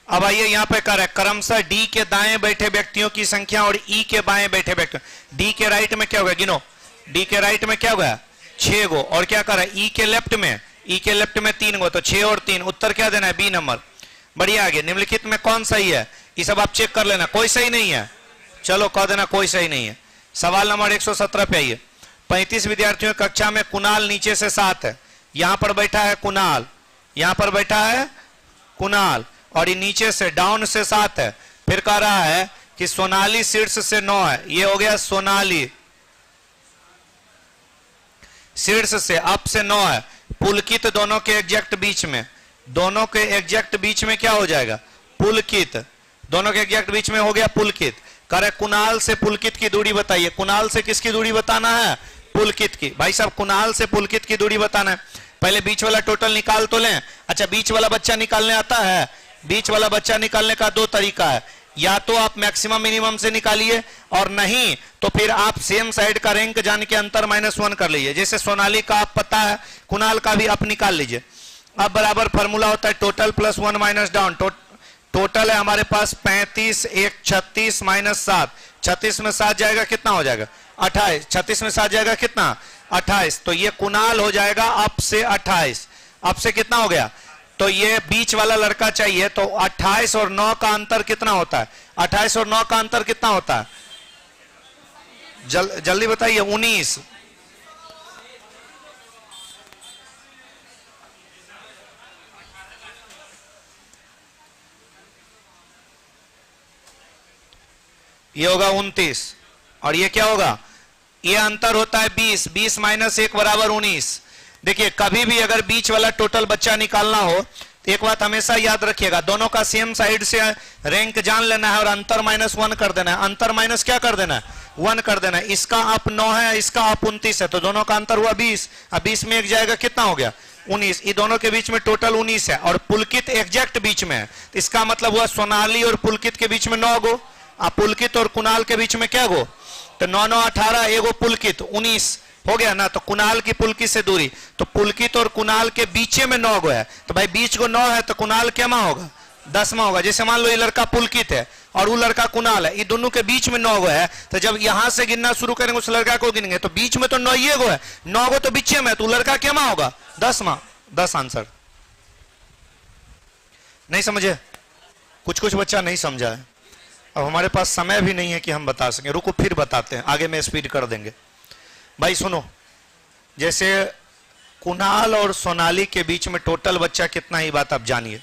अब आइए यहां पे कर क्रमशः डी के दाएं बैठे व्यक्तियों की संख्या और ई के बाएं बैठे व्यक्तियों, डी के राइट में क्या होगा, गिनो, डी के राइट में क्या होगा, 6 गो, और क्या कर रहा है, ई के लेफ्ट में, ई के लेफ्ट में 3 गो, तो 6 और 3, उत्तर क्या देना है, बी नंबर। बढ़िया। आगे निम्नलिखित में कौन सही है, ये सब आप चेक कर लेना, कोई सही नहीं है, चलो कह देना कोई सही नहीं है। सवाल नंबर 117 पे आइए। 35 विद्यार्थियों की कक्षा में कुणाल नीचे से 7 है, यहां पर बैठा है कुणाल, यहां पर बैठा है कुणाल, और ये नीचे से डाउन से 7 है। फिर कह रहा है कि सोनाली शीर्ष से 9 है, ये हो गया सोनाली, शीर्ष से अप से 9 है। पुलकित दोनों के एग्जैक्ट बीच में, दोनों के एग्जैक्ट बीच में क्या हो जाएगा, पुलकित, दोनों के एग्जैक्ट बीच में हो गया पुलकित। कह रहे कुणाल से पुलकित की दूरी बताइए। कुणाल से किसकी दूरी बताना है, पुलकित की। भाई साहब, कुणाल से पुलकित की दूरी बताना है, पहले बीच वाला टोटल निकाल तो लें। अच्छा, बीच वाला बच्चा निकालने आता है? बीच वाला बच्चा निकालने का 2 तरीका है, या तो आप मैक्सिमम मिनिमम से निकालिए, और नहीं तो फिर आप सेम साइड का रैंक जान के अंतर -1 कर लीजिए। जैसे सोनाली का आप पता है, कुणाल का भी आप निकाल लीजिए। अब बराबर फॉर्मूला होता है total plus 1 minus down. Total है हमारे पास 35, 1 36 -7, 36 में 7 जाएगा कितना हो जाएगा, 28, 36 में 7 जाएगा कितना, 28, तो ये कुणाल हो जाएगा अप से 28, अप से कितना हो गया, तो ये बीच वाला लड़का चाहिए, तो 28 और 9 का अंतर कितना होता है, 28 और 9 का अंतर कितना होता है, जल्दी बताइए, 19। ये होगा 29, और ये क्या होगा, ये अंतर होता है 20, 20 माइनस 1 बराबर 19। देखिए, कभी भी अगर बीच वाला टोटल बच्चा निकालना हो तो एक बात हमेशा याद रखिएगा, दोनों का सेम साइड से रैंक जान लेना है और अंतर -1 कर देना है। अंतर माइनस क्या कर देना है, 1 कर देना है। इसका अप 9 है, इसका अप 29 है, तो दोनों का अंतर हुआ 20, अब 20 में 1 जाएगा कितना हो गया, 19। ये दोनों के बीच में टोटल 19 है, और पुलकित एग्जैक्ट बीच में है, तो इसका मतलब हुआ सोनाली और पुलकित के बीच में 9 गो, पुलकित और कुणाल के बीच में क्या गो, तो 9 9 18, एगो पुलकित 19 हो गया ना। तो कुणाल की पुलकित से दूरी, तो पुलकित और कुणाल के बीचे में 9 गो है, तो भाई बीच को 9 है तो कुणाल क्या होगा, 10वां होगा। जैसे मान लो ये लड़का पुलकित है और वो लड़का कुणाल है, ये दोनों के बीच में 9 गो है। तो जब यहां से गिनना शुरू करेंगे उस लड़का को गिनेंगे तो बीच में तो 9 ही गो है, 9 गो तो बीच में, तो लड़का क्या मां होगा 10वां। 10 आंसर। नहीं समझे? कुछ बच्चा नहीं समझा है। अब हमारे पास समय भी नहीं है कि हम बता सकें, रुको फिर बताते हैं, आगे में स्पीड कर देंगे। भाई सुनो, जैसे कुणाल और सोनाली के बीच में टोटल बच्चा कितना, ही बात आप जानिए।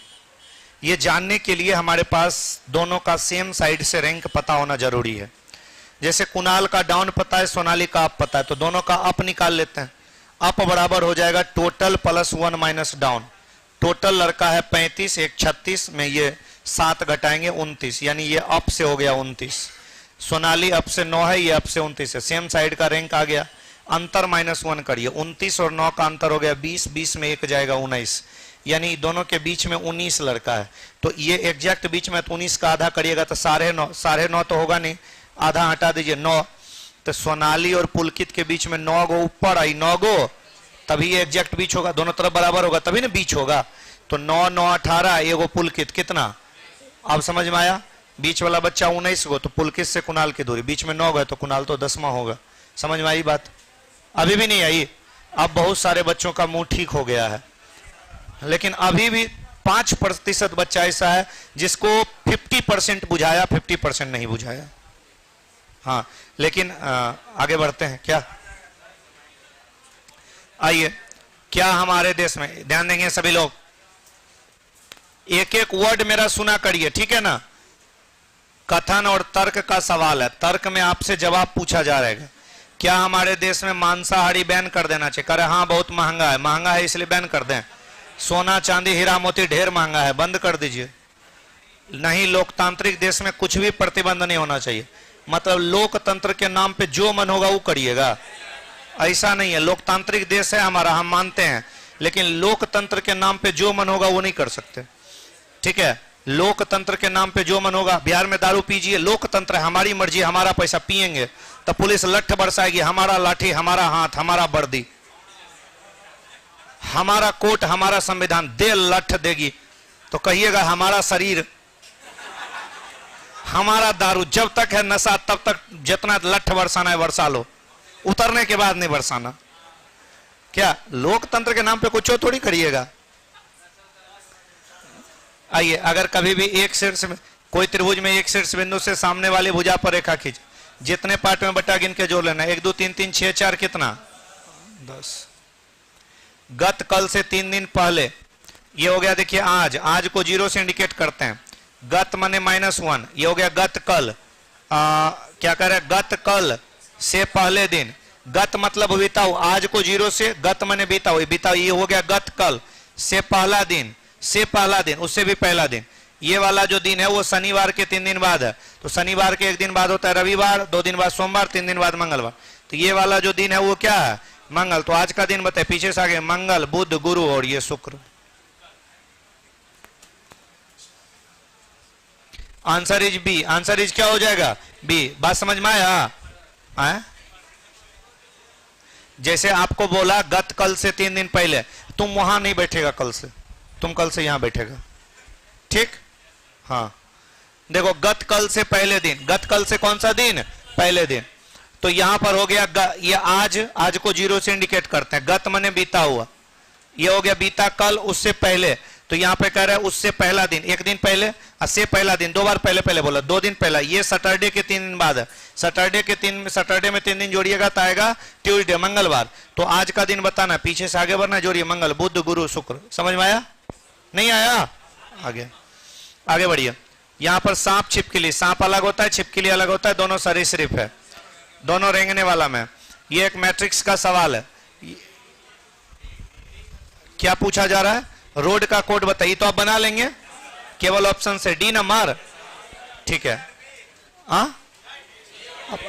ये जानने के लिए हमारे पास दोनों का सेम साइड से रैंक पता होना जरूरी है। जैसे कुणाल का डाउन पता है, सोनाली का अप पता है, तो दोनों का अप निकाल लेते हैं। अप बराबर हो जाएगा total plus 1 minus down. Total लड़का है 35, एक 36 में ये 7 घटाएंगे 29, यानी ये अप से हो गया 29। सोनाली अप से 9 है, ये अप से 29 है, सेम साइड का रैंक आ गया। अंतर -1 करिए, 29 और 9 का अंतर हो गया 20, 20 में 1 जाएगा 19, यानी दोनों के बीच में 19 लड़का है। तो ये एग्जैक्ट बीच में, तो 19 का आधा करिएगा तो 9.5, 9.5 तो होगा नहीं, आधा हटा दीजिए 9। तो सोनाली और पुलकित के बीच में 9 गो ऊपर आई, 9 गो, तभी ये एग्जैक्ट बीच होगा, दोनों तरफ बराबर होगा तभी ना बीच होगा। तो 9, 9, 18, एगो पुलकित कितना, अब समझ में आया? बीच वाला बच्चा 19 गो, तो पुलकित से कुणाल की दूरी, बीच में 9 गो है तो कुणाल तो 10वां होगा। समझ में आई बात? अभी भी नहीं आई? अब बहुत सारे बच्चों का मुंह ठीक हो गया है, लेकिन अभी भी 5% बच्चा ऐसा है जिसको 50% बुझाया, 50% नहीं बुझाया। हाँ, लेकिन आगे बढ़ते हैं क्या? आइए, क्या हमारे देश में, ध्यान देंगे सभी लोग, एक एक वर्ड मेरा सुना करिए, ठीक है ना? कथन और तर्क का सवाल है, तर्क में आपसे जवाब पूछा जा रहेगा। क्या हमारे देश में मांसाहारी बैन कर देना चाहिए? करे हाँ, बहुत महंगा है, महंगा है इसलिए बैन कर दें। सोना चांदी हीरा मोती ढेर महंगा है, बंद कर दीजिए। नहीं, लोकतांत्रिक देश में कुछ भी प्रतिबंध नहीं होना चाहिए। मतलब लोकतंत्र के नाम पे जो मन होगा वो करिएगा, ऐसा नहीं है। लोकतांत्रिक देश है हमारा, हम मानते हैं, लेकिन लोकतंत्र के नाम पे जो मन होगा वो नहीं कर सकते, ठीक है? लोकतंत्र के नाम पे जो मन होगा, बिहार में दारू पीजिए, लोकतंत्र है, हमारी मर्जी, हमारा पैसा, पिएंगे तो पुलिस लठ बरसाएगी, हमारा लाठी, हमारा हाथ, हमारा वर्दी, हमारा कोट, हमारा संविधान, दे लठ देगी तो कहिएगा हमारा शरीर, हमारा दारू। जब तक है नशा तब तक जितना लठ बरसाना है बरसा लो, उतरने के बाद नहीं बरसाना। क्या लोकतंत्र के नाम पे कुछ थोड़ी करिएगा? आइए, अगर कभी भी एक शीर्ष में कोई त्रिभुज में एक शीर्ष बिंदु से सामने वाली भुजा पर रेखा खींच, जितने पार्ट में बटा गिन के जोड़ लेना, 1 2 3 3 6 4 कितना 10। गत कल से 3 दिन पहले, ये हो गया, देखिए आज, आज को 0 से इंडिकेट करते हैं, गत माने -1, ये हो गया गत कल। क्या कह रहे हैं? गत कल से पहले दिन, गत मतलब बीता हुआ, आज को 0 से, गत माने बीता हुआ, बीता, ये हो गया गत कल से पहला दिन, से पहला दिन, उससे भी पहला दिन। ये वाला जो दिन है वो शनिवार के 3 दिन बाद है, तो शनिवार के 1 दिन बाद होता है रविवार, 2 दिन बाद सोमवार, 3 दिन बाद मंगलवार। तो ये वाला जो दिन है वो क्या है? मंगल। तो आज का दिन बताए, पीछे से आगे, मंगल, बुध, गुरु और ये शुक्र। Answer is B. Answer is क्या हो जाएगा? बी। बात समझ में आया? जैसे आपको बोला गत कल से 3 दिन पहले, तुम वहां नहीं बैठेगा कल से, तुम कल से यहां बैठेगा, ठीक? हाँ, देखो, गत कल से पहले दिन, गत कल से कौन सा दिन? पहले दिन। तो यहां पर हो गया ये आज, आज को 0 से इंडिकेट करते हैं, गत माने बीता हुआ, ये हो गया बीता कल, उससे पहले। तो यहां पे कह रहा है उससे पहला दिन, 1 दिन पहले, और से पहला दिन, 2 बार पहले पहले बोला, 2 दिन पहला। ये सैटरडे के 3 दिन बाद है, सैटरडे में 3 दिन जोड़िएगा तो आएगा ट्यूसडे, मंगलवार। तो आज का दिन बताना, पीछे से आगे बढ़ना, जोड़िए, मंगल, बुध, गुरु, शुक्र। समझ में आया? नहीं आया? आगे बढ़िए। यहां पर सांप छिपकली, सांप अलग होता है, छिपकली अलग होता है, दोनों सरीसृप है, दोनों रेंगने वाला में। ये एक मैट्रिक्स का सवाल है। क्या पूछा जा रहा है? रोड का कोड बताइए, तो आप बना लेंगे केवल ऑप्शन से, डी नंबर, ठीक है? हाँ,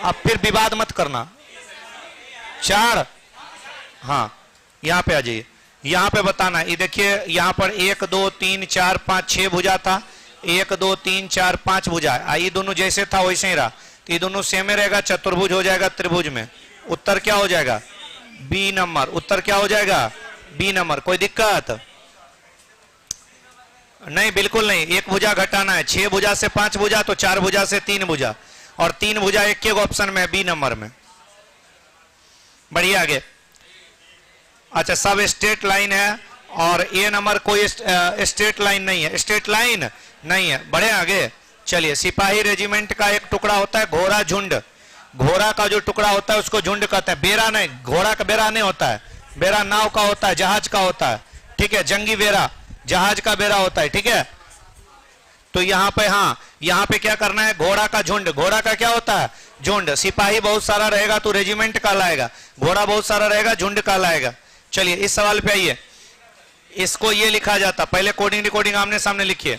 अब फिर विवाद मत करना। 4, हाँ, यहां पे आ जाइए, यहां पे बताना। ये देखिए, यहां पर 1 2 3 4 5 6 भुजा था, 1 2 3 4 5 भुजा। ये दोनों जैसे था वैसे ही रहा, तो ये दोनों सेम रहेगा, चतुर्भुज हो जाएगा त्रिभुज में। उत्तर क्या हो जाएगा? B number. उत्तर क्या हो जाएगा? B number. कोई दिक्कत? नहीं बिल्कुल नहीं, एक भुजा घटाना है। 6 भुजा से 5 भुजा तो 4 भुजा से 3 भुजा, और 3 भुजा एक के ऑप्शन में बी नंबर में। बढ़िया आगे। अच्छा सब स्ट्रेट लाइन है और ए नंबर कोई स्ट्रेट लाइन नहीं है, स्ट्रेट लाइन नहीं है। बढ़े आगे चलिए। सिपाही रेजिमेंट का एक टुकड़ा होता है घोड़ा झुंड, घोड़ा का जो टुकड़ा होता है उसको झुंड कहते हैं। बेरा नहीं, घोड़ा का बेरा नहीं होता है, बेरा नाव का होता है, जहाज का होता है, ठीक है। जंगी बेरा जहाज का बेरा होता है, ठीक है। तो यहाँ पे हाँ, यहाँ पे क्या करना है, घोड़ा का झुंड, घोड़ा का क्या होता है झुंड। सिपाही बहुत सारा रहेगा तो रेजिमेंट कहलाएगा, घोड़ा बहुत सारा रहेगा झुंड कहलाएगा। चलिए इस सवाल पे आइए। इसको ये लिखा जाता, पहले कोडिंग रिकॉर्डिंग आमने सामने लिखिए।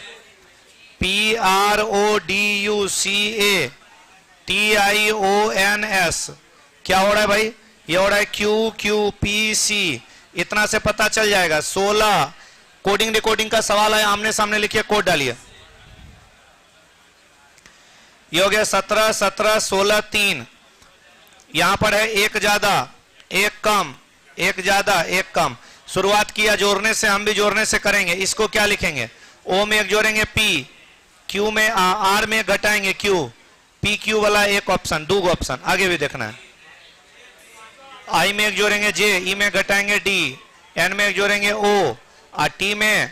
PRODUCATIONS क्या हो रहा है भाई, ये हो रहा है QQPC। इतना से पता चल जाएगा। 16 कोडिंग रिकॉर्डिंग का सवाल है, आमने सामने लिखिए, कोड डालिए। ये हो गया 17 17 16 3। यहां पर है एक ज्यादा एक कम, एक ज्यादा एक कम। शुरुआत किया जोड़ने से, हम भी जोड़ने से करेंगे। इसको क्या लिखेंगे, ओ में एक जोड़ेंगे P, Q में R में घटाएंगे Q, PQ वाला एक ऑप्शन, 2 ऑप्शन आगे भी देखना है। I में एक जोड़ेंगे J, E में घटाएंगे D, N में एक जोड़ेंगे O, और T में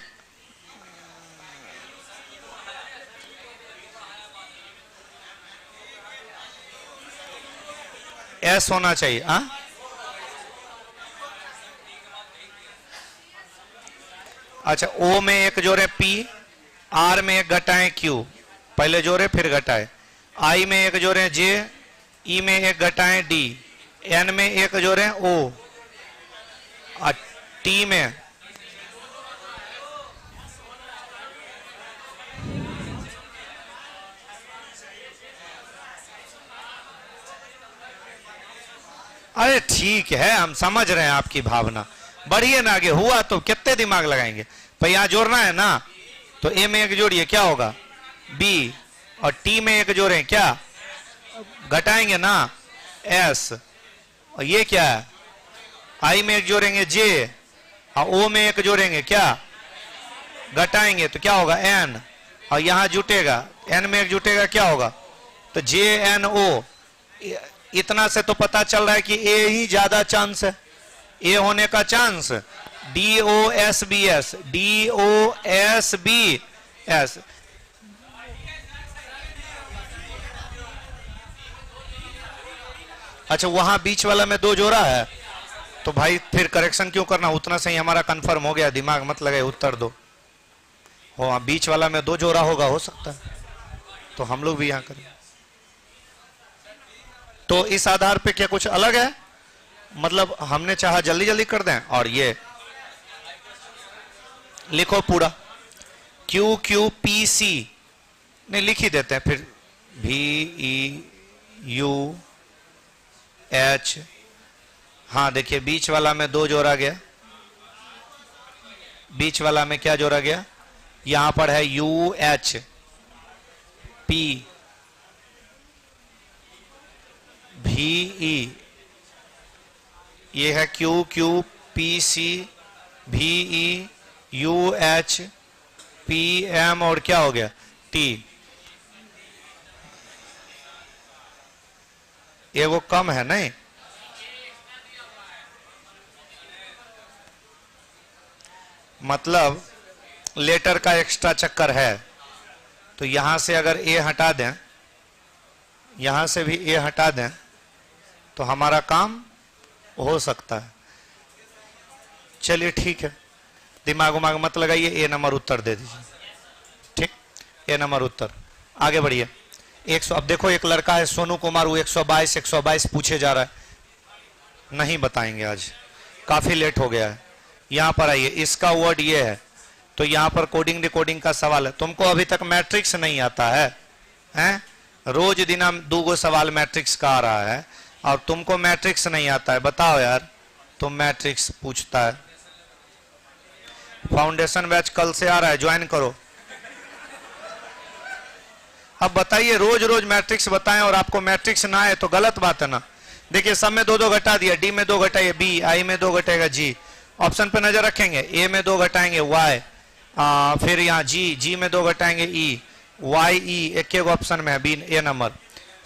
S होना चाहिए। हाँ अच्छा, O में एक जोड़े P, R में एक घटाएं Q, पहले जोड़े फिर घटाए। I में एक जोड़े J, E में एक घटाएं D, N में एक जोड़े O, और T में अरे ठीक है, हम समझ रहे हैं आपकी भावना। बढ़िए ना आगे, हुआ तो कितने दिमाग लगाएंगे। पर यहां जोड़ना है ना, तो ए में एक जोड़िए क्या होगा बी, और टी में एक जोड़े क्या घटाएंगे ना एस, और ये क्या है आई में एक जोड़ेंगे जे, और ओ में एक जोड़ेंगे क्या घटाएंगे तो क्या होगा एन, और यहां जुटेगा एन में एक जुटेगा क्या होगा तो जे एन ओ। इतना से तो पता चल रहा है कि ए ही ज्यादा चांस है, ए होने का चांस। DOSBS, DOSBS। अच्छा वहां बीच वाला में 2 जोड़ा है, तो भाई फिर करेक्शन क्यों करना, उतना से ही हमारा कंफर्म हो गया। दिमाग मत लगाए, उत्तर दो। हो बीच वाला में 2 जोड़ा होगा, हो सकता है, तो हम लोग भी यहां करें। तो इस आधार पे क्या कुछ अलग है, मतलब हमने चाहा जल्दी जल्दी कर दें। और ये लिखो पूरा QQPC, नहीं लिख ही देते हैं फिर VEUH। हाँ देखिए बीच वाला में 2 जोड़ा गया, बीच वाला में क्या जोड़ा गया, यहां पर है UH P VE, ये है QQPC VE UH PM, और क्या हो गया T। ये वो कम है नहीं, मतलब लेटर का एक्स्ट्रा चक्कर है। तो यहां से अगर ए हटा दें, यहां से भी ए हटा दें, तो हमारा काम हो सकता है। चलिए ठीक है, दिमाग उमाग मत लगाइए, ए नंबर उत्तर दे दीजिए। ठीक, ए नंबर उत्तर। आगे बढ़िए। 100, अब देखो एक लड़का है सोनू कुमार, वो 122 पूछे जा रहा है, नहीं बताएंगे आज, काफी लेट हो गया है। यहां पर आइए, इसका वर्ड ये है, तो यहां पर कोडिंग डिकोडिंग का सवाल है। तुमको अभी तक मैट्रिक्स नहीं आता है, हैं? रोज दिन 2 सवाल मैट्रिक्स का आ रहा है, और तुमको मैट्रिक्स नहीं आता है। बताओ यार, तुम मैट्रिक्स पूछता है। फाउंडेशन बैच कल से आ रहा है, ज्वाइन करो। अब बताइए, रोज रोज मैट्रिक्स बताएं और आपको मैट्रिक्स ना आए तो गलत बात है ना। देखिए सब में 2 घटा दिया, डी में 2 घटाइए बी, आई में 2 घटेगा जी। ऑप्शन पे नजर रखेंगे, ए में 2 घटाएंगे वाई, फिर यहाँ जी, जी में 2 घटाएंगे ई, वाई ई एक एक ऑप्शन में है, बी ए नंबर।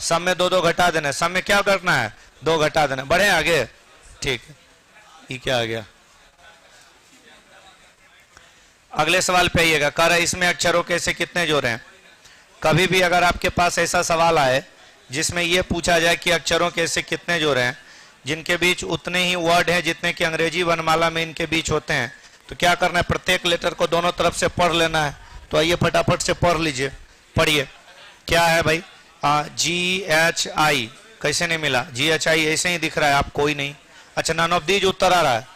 सब में 2 2 घटा देना, सब में क्या करना है 2 घटा देना। बढ़े आगे, ठीक है। ई क्या आ गया, अगले सवाल पे आइएगा। कह रहा है इसमें अक्षरों के से कितने जोड़े हैं। कभी भी अगर आपके पास ऐसा सवाल आए जिसमें यह पूछा जाए कि अक्षरों के से कितने जोड़े हैं, जिनके बीच उतने ही वर्ड हैं जितने कि अंग्रेजी वर्णमाला में इनके बीच होते हैं, तो क्या करना है, प्रत्येक लेटर को दोनों तरफ से पढ़ लेना है। तो आइए फटाफट से पढ़ लीजिए, पढ़िए। क्या है भाई, GHI कैसे नहीं मिला, GHI ऐसे ही दिख रहा है, आप कोई नहीं। अच्छा, नन ऑफ दीज उत्तर आ रहा है,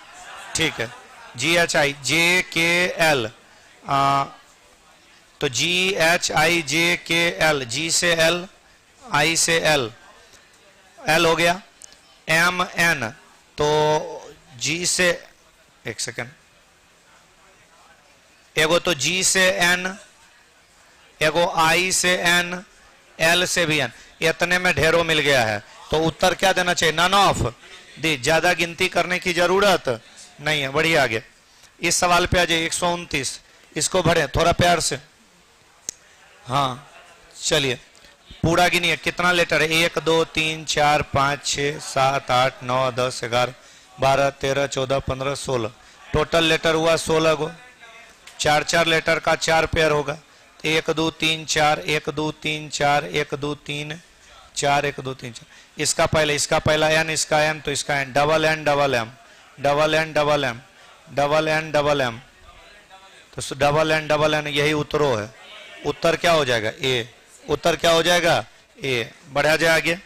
ठीक है। GHI JKL, तो GHI JKL, G से L, I से L, L हो गया। MN, तो G से, एक सेकेंड, एगो तो G से N, एगो I से N, L से भी N, इतने में ढेरों मिल गया है। तो उत्तर क्या देना चाहिए, नन ऑफ दी। ज्यादा गिनती करने की जरूरत नहीं है। बढ़िया आगे इस सवाल पे आ जाइए, 129, इसको भरे थोड़ा प्यार से। हाँ चलिए, पूरा गिनिए कितना लेटर है, 1 2 3 4 5 6 7 8 9 10 11 12 13 14 15 16, टोटल लेटर हुआ 16 गो। 4 4 लेटर का 4 पेयर होगा, 1 2 3 4, 1 2 3 4, 1 2 3 4, 1 2 3 4। इसका पहला एन, इसका एम, तो इसका N, double N double M, double N double M, double N double M, तो डबल एन डबल एन, यही उत्तरों है। उत्तर क्या हो जाएगा, ए। उत्तर क्या हो जाएगा, ए। बढ़ा जाए आगे।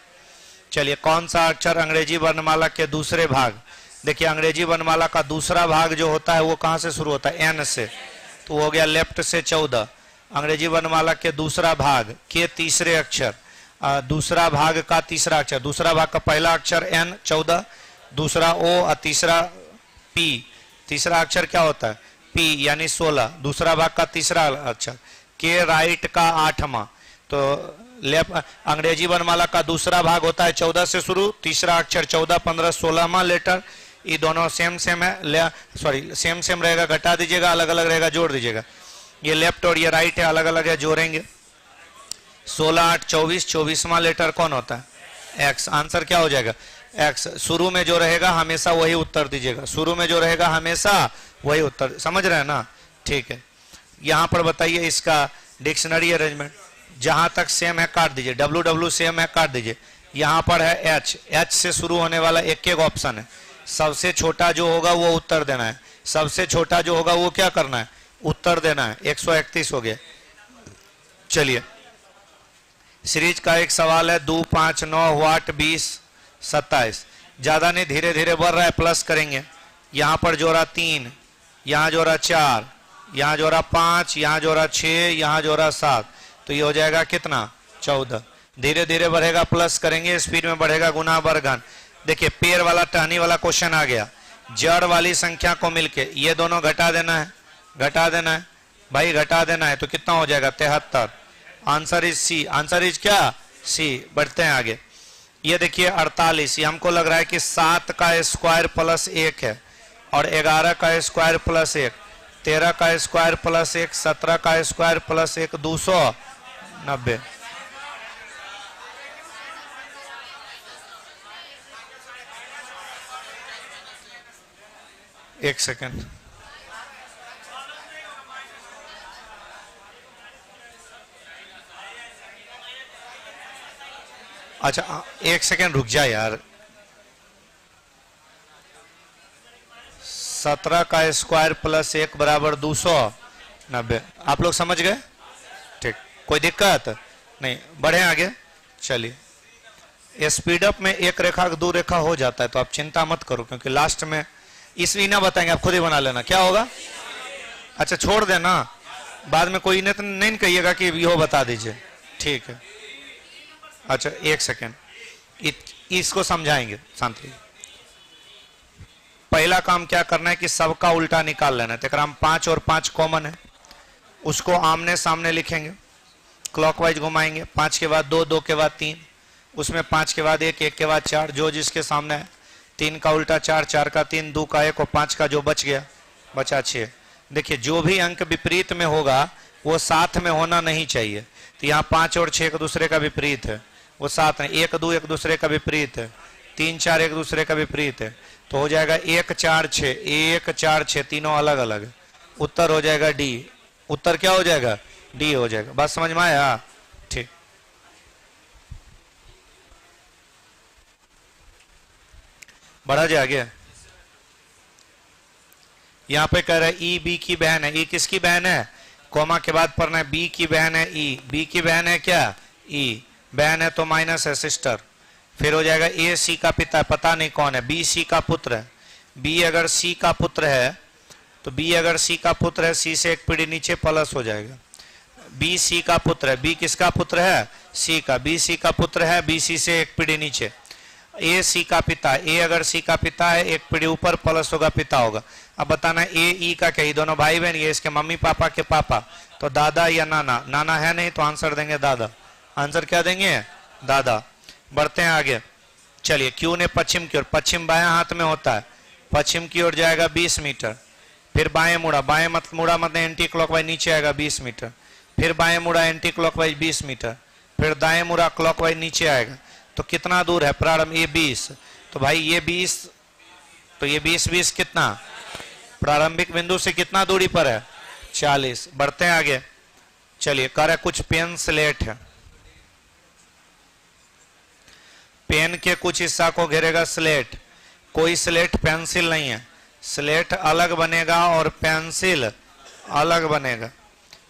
चलिए, कौन सा अक्षर अंग्रेजी वर्णमाला के दूसरे भाग, देखिए अंग्रेजी वर्णमाला का दूसरा भाग जो होता है वो कहां से शुरू होता है, एन से, तो हो गया लेफ्ट से 14। अंग्रेजी वर्णमाला के दूसरा भाग के तीसरे अक्षर, दूसरा भाग का तीसरा अक्षर, दूसरा भाग का पहला अक्षर एन 14, दूसरा ओ और तीसरा पी, तीसरा अक्षर क्या होता है पी यानी 16, दूसरा भाग का तीसरा अक्षर के राइट का 8वां, तो लेफ्ट अंग्रेजी वर्णमाला का दूसरा भाग होता है 14 से शुरू, तीसरा अक्षर 14 15 16वां लेटर। ये दोनों सेम सेम है, सॉरी सेम सेम रहेगा, घटा दीजिएगा, अलग अलग रहेगा जोड़ दीजिएगा। ये लेफ्ट और ये राइट है, अलग अलग है, जोड़ेंगे। 16 8 24, 24वां लेटर कौन होता है, एक्स। आंसर क्या हो जाएगा, एक्स। शुरू में जो रहेगा हमेशा वही उत्तर दीजिएगा, शुरू में जो रहेगा हमेशा वही उत्तर, समझ रहे हैं ना, ठीक है। यहां पर बताइए इसका डिक्शनरी अरेंजमेंट, जहां तक सेम है काट दीजिए, WW सेम है काट दीजिए। यहां पर है एच, एच से शुरू होने वाला एक एक ऑप्शन है, सबसे छोटा जो होगा वो उत्तर देना है, सबसे छोटा जो होगा वो क्या करना है, उत्तर देना है। 131 हो गया। चलिए, सीरीज का एक सवाल है, 2 5 9 वाट 20 27, ज्यादा नहीं, धीरे धीरे बढ़ रहा है, प्लस करेंगे। यहां पर जोड़ा 3, यहां जोड़ा 4, यहां जोड़ा 5, यहां जोड़ा 6, यहां जोड़ा 7, तो ये हो जाएगा कितना 14। धीरे धीरे बढ़ेगा, प्लस करेंगे, स्पीड में बढ़ेगा, गुना वर्गन। देखिए पेड़ वाला टहनी वाला क्वेश्चन आ गया, जड़ वाली संख्या को मिलके ये दोनों घटा देना है, घटा देना है भाई, घटा देना है, तो कितना हो जाएगा 73। Answer is C, answer is क्या सी। बढ़ते हैं आगे। ये देखिए 48, ये हमको लग रहा है कि 7 का स्क्वायर प्लस 1 है, और 11 का स्क्वायर प्लस 1, 13 का स्क्वायर प्लस 1, 17 का स्क्वायर प्लस 1, 290। एक सेकेंड, अच्छा एक सेकेंड रुक जा यार। 17 का स्क्वायर प्लस 1 बराबर 290, आप लोग समझ गए, ठीक, कोई दिक्कत नहीं। बढ़े आगे। चलिए, स्पीड अप में एक रेखा दो रेखा हो जाता है, तो आप चिंता मत करो, क्योंकि लास्ट में इसलिए ना बताएंगे, आप खुद ही बना लेना, क्या होगा। अच्छा छोड़ देना, बाद में कोई ने तो नहीं कहिएगा कि यो बता दीजिए, ठीक है। अच्छा एक सेकेंड, इसको समझाएंगे शांति। पहला काम क्या करना है कि सबका उल्टा निकाल लेना है, तो 5 और 5 कॉमन है, उसको आमने सामने लिखेंगे, क्लॉकवाइज घुमाएंगे, 5 के बाद 2, 2 के बाद 3, उसमें 5 के बाद 1, 1 के बाद 4, जो जिसके सामने है। 3 का उल्टा 4, 4 का 3, 2 का 1 और 5 का जो बच गया बचा 6। देखिए जो भी अंक विपरीत में होगा वो साथ में होना नहीं चाहिए। तो यहाँ 5 और 6 एक दूसरे का विपरीत है, वो साथ में। 1 2 एक दूसरे का विपरीत है, 3 4 एक दूसरे का विपरीत है, तो हो जाएगा 1 4 6, 1 4 6 तीनों अलग अलग है। उत्तर हो जाएगा डी। उत्तर क्या हो जाएगा? डी हो जाएगा। बात समझ में आया? ठीक। बढ़ा जाए आगे। यहां पे कह रहा है ई बी की बहन है। ई किसकी बहन है? कोमा के बाद पढ़ना है बी की बहन है ई। बी की बहन है क्या? ई। बहन है तो माइनस है सिस्टर। फिर हो जाएगा ए सी का पिता है, पता नहीं कौन है। बी सी का पुत्र है। बी अगर सी का पुत्र है तो बी अगर सी का पुत्र है, सी से एक पीढ़ी नीचे प्लस हो जाएगा। बी सी का पुत्र है। बी किसका पुत्र है? सी का। बी सी का पुत्र है, बी सी से एक पीढ़ी नीचे। ए सी का पिता। ए अगर सी का पिता है, एक पीढ़ी ऊपर प्लस होगा, पिता होगा। अब बताना ए ई का क्या? दोनों भाई बहन, ये इसके मम्मी पापा के पापा, तो दादा या नाना। नाना है नहीं तो आंसर देंगे दादा। आंसर क्या देंगे? दादा। बढ़ते हैं आगे। चलिए क्यू ने पश्चिम की ओर, पश्चिम बायां हाथ में होता है, पश्चिम की ओर जाएगा 20 मीटर। फिर बाएं मुड़ा, बाएं मुड़ा मतलब एंटी क्लॉकवाइज नीचे आएगा 20 मीटर। फिर बाएं मुड़ा एंटी क्लॉकवाइज 20 मीटर। फिर दाएं मुड़ा क्लॉकवाइज नीचे आएगा। तो कितना दूर है प्रारंभ? ये 20। तो भाई ये 20, तो ये 20 कितना? प्रारंभिक बिंदु से कितना दूरी पर है? 40। बढ़ते हैं आगे। चलिए कह रहा है कुछ पेन स्लेट है, पेन के कुछ हिस्सा को घेरेगा स्लेट। कोई स्लेट पेंसिल नहीं है, स्लेट अलग बनेगा और पेंसिल अलग बनेगा।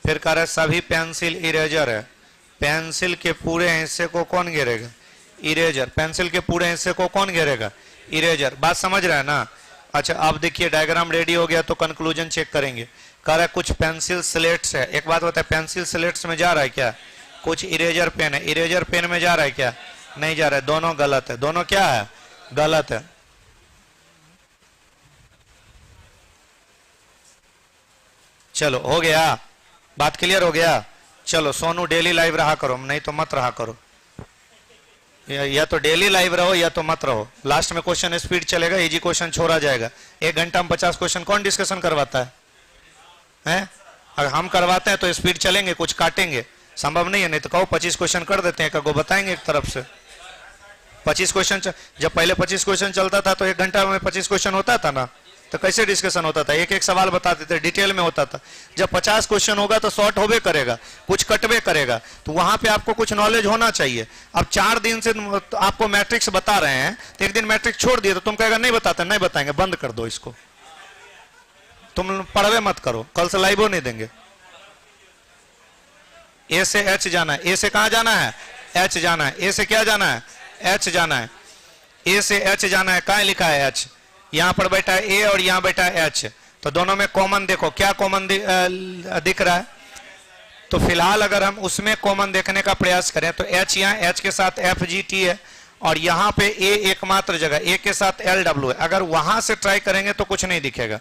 फिर कह रहा है सभी पेंसिल इरेजर है। पेंसिल के पूरे हिस्से को कौन घेरेगा? इरेजर। पेंसिल के पूरे हिस्से को कौन घेरेगा? इरेजर। बात समझ रहा है ना? अच्छा अब देखिए डायग्राम रेडी हो गया तो कंक्लूजन चेक करेंगे। कह रहा है कुछ पेंसिल स्लेट्स है। एक बात होता है, पेंसिल स्लेट्स में जा रहा है क्या? कुछ इरेजर पेन है, इरेजर पेन में जा रहा है क्या? नहीं जा रहा है। दोनों गलत है। दोनों क्या है? गलत है। चलो हो गया, बात क्लियर हो गया। चलो सोनू डेली लाइव रहा करो, नहीं तो मत रहा करो। या तो डेली लाइव रहो या तो मत रहो। लास्ट में क्वेश्चन स्पीड चलेगा, इजी क्वेश्चन छोड़ा जाएगा। 1 घंटा में 50 क्वेश्चन कौन डिस्कशन करवाता है? हैं? अगर हम करवाते हैं तो स्पीड चलेंगे, कुछ काटेंगे, संभव नहीं है। नहीं तो कहो 25 क्वेश्चन कर देते हैं, को बताएंगे एक तरफ से। 25 क्वेश्चन जब पहले 25 क्वेश्चन चलता था तो 1 घंटा में 25 क्वेश्चन होता था ना, तो कैसे डिस्कशन होता था? एक एक सवाल बताते थे, डिटेल में होता था। जब 50 क्वेश्चन होगा तो शॉर्ट होबे करेगा, कुछ कटवे करेगा, तो वहां पे आपको कुछ नॉलेज होना चाहिए। अब 4 दिन से आपको मैट्रिक्स बता रहे हैं, तो एक दिन मैट्रिक्स छोड़ दिए तो तुम कहेगा नहीं बताते, नहीं बताएंगे, बंद कर दो इसको, तुम पढ़वे मत करो, कल से लाइव नहीं देंगे। ए से एच जाना है। ए से कहां जाना है? एच जाना है। ए से क्या जाना है? एच जाना है। ए से एच जाना है। कहां लिखा है एच? यहां पर बैठा है ए और यहां बैठा है एच, तो दोनों में कॉमन देखो, क्या कॉमन दिख रहा है? तो फिलहाल अगर हम उसमें कॉमन देखने का प्रयास करें तो एच, यहाँ एच के साथ एफ जी टी है और यहाँ पे ए एकमात्र जगह, ए के साथ एल डब्ल्यू है। अगर वहां से ट्राई करेंगे तो कुछ नहीं दिखेगा,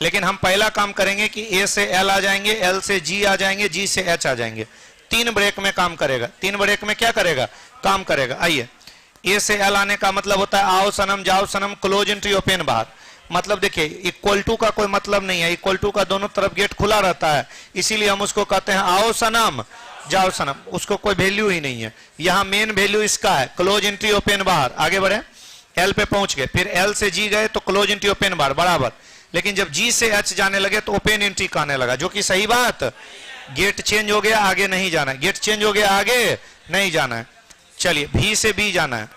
लेकिन हम पहला काम करेंगे कि ए से एल आ जाएंगे, एल से जी आ जाएंगे, जी से एच आ जाएंगे। 3 ब्रेक में काम करेगा। 3 ब्रेक में क्या करेगा? काम करेगा। आइए, ए से एल आने का मतलब होता है आओ सनम जाओ सनम, क्लोज एंट्री ओपन बाहर। मतलब देखिए इक्वल टू का कोई मतलब नहीं है, इक्वल टू का दोनों तरफ गेट खुला रहता है, इसीलिए हम उसको कहते हैं आओ सनम जाओ सनम, उसको कोई वैल्यू ही नहीं है। यहाँ मेन वैल्यू इसका है क्लोज एंट्री ओपन बाहर। आगे बढ़े, एल पे पहुंच गए, फिर एल से जी गए तो क्लोज एंट्री ओपन बाहर बराबर। लेकिन जब जी से एच जाने लगे तो ओपन एंट्री का आने लगा, जो कि सही बात। गेट चेंज हो गया, आगे नहीं जाना है, गेट चेंज हो गया, आगे नहीं जाना है। चलिए भी से बी जाना है।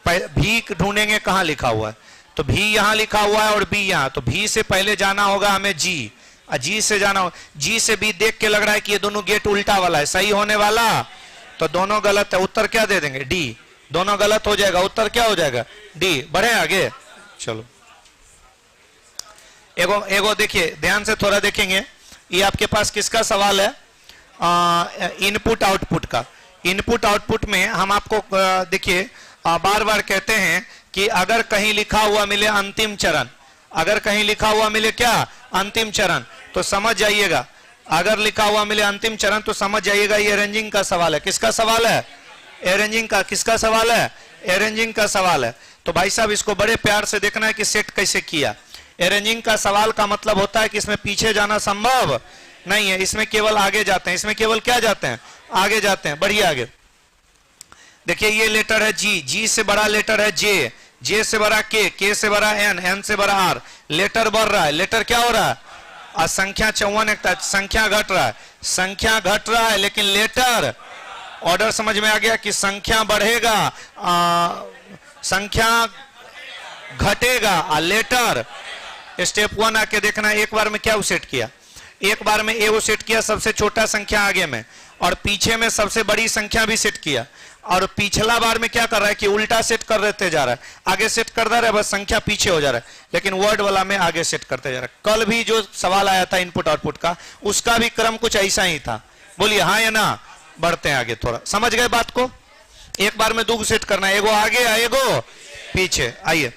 भी ढूंढेंगे कहां लिखा हुआ है, तो भी यहां लिखा हुआ है और बी यहां, तो भी से पहले जाना होगा हमें जी, और जी से जाना होगा। जी से बी देख के लग रहा है कि ये दोनों गेट उल्टा वाला है, सही होने वाला, तो दोनों गलत है। उत्तर क्या दे देंगे? डी। दोनों गलत हो जाएगा, उत्तर क्या हो जाएगा? डी। बढ़े आगे। चलो एगो देखिए, ध्यान से थोड़ा देखेंगे। ये आपके पास किसका सवाल है? इनपुट आउटपुट का। इनपुट आउटपुट में हम आपको देखिए बार बार कहते हैं कि अगर कहीं लिखा हुआ मिले अंतिम चरण, अगर कहीं लिखा हुआ मिले क्या? अंतिम चरण, तो समझ जाइएगा। अगर लिखा हुआ मिले अंतिम चरण तो समझ जाइएगा ये अरेंजिंग का सवाल है। किसका सवाल है? अरेंजिंग का। किसका सवाल है? अरेंजिंग का सवाल है। तो भाई साहब इसको बड़े प्यार से देखना है कि सेट कैसे किया। अरेंजिंग का सवाल का मतलब होता है कि इसमें पीछे जाना संभव नहीं है, इसमें केवल आगे जाते हैं, इसमें केवल क्या जाते हैं, आगे जाते हैं। बढ़िए आगे देखिए, ये लेटर है जी, जी से बड़ा लेटर है जे, जे से बड़ा के से बड़ा एन, एन से बड़ा आर। लेटर बढ़ रहा है, लेटर क्या हो रहा है, और संख्या 54 एक संख्या घट रहा है, संख्या घट रहा है, लेकिन लेटर ऑर्डर समझ में आ गया कि संख्या बढ़ेगा, संख्या घटेगा, और लेटर स्टेप 1 आके देखना एक बार में क्या सेट किया, एक बार में ए वो सेट किया सबसे छोटा संख्या आगे में, और पीछे में सबसे बड़ी संख्या भी सेट किया, और पिछला बार में क्या कर रहा है कि उल्टा सेट कर देते जा रहा है, आगे सेट करता रहा है, बस संख्या पीछे हो जा रहा है, लेकिन वर्ड वाला में आगे सेट करते जा रहा है। कल भी जो सवाल आया था इनपुट आउटपुट का, उसका भी क्रम कुछ ऐसा ही था। बोलिए हाँ या ना, बढ़ते हैं आगे, थोड़ा समझ गए बात को। एक बार में दो सेट करना है, एगो आगे एगो पीछे। आइए,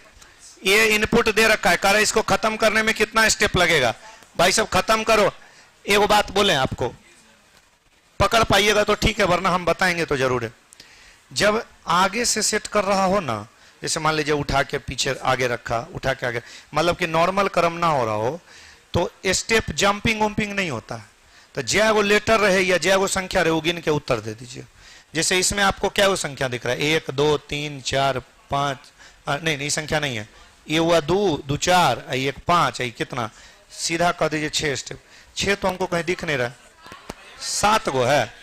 ये इनपुट दे रखा है, कह रहा है इसको खत्म करने में कितना स्टेप लगेगा, भाई सब खत्म करो। एगो बात बोले आपको, पकड़ पाइएगा तो ठीक है, वरना हम बताएंगे तो जरूर है। जब आगे से सेट कर रहा हो ना, जैसे मान लीजिए उठा के पीछे आगे रखा, उठा के आगे, मतलब कि नॉर्मल क्रम ना हो रहा हो, तो स्टेप जंपिंग वंपिंग नहीं होता है। तो जय वो लेटर रहे या जय वो संख्या रहे, वो गिन के उत्तर दे दीजिए। जैसे इसमें आपको क्या वो संख्या दिख रहा है, 1 2 3 4 5, नहीं संख्या नहीं है, ये हुआ 2 2 4, 1 5, कितना, सीधा कह दीजिए 6 स्टेप। 6 तो हमको कहीं दिख नहीं रहा, 7 गो है,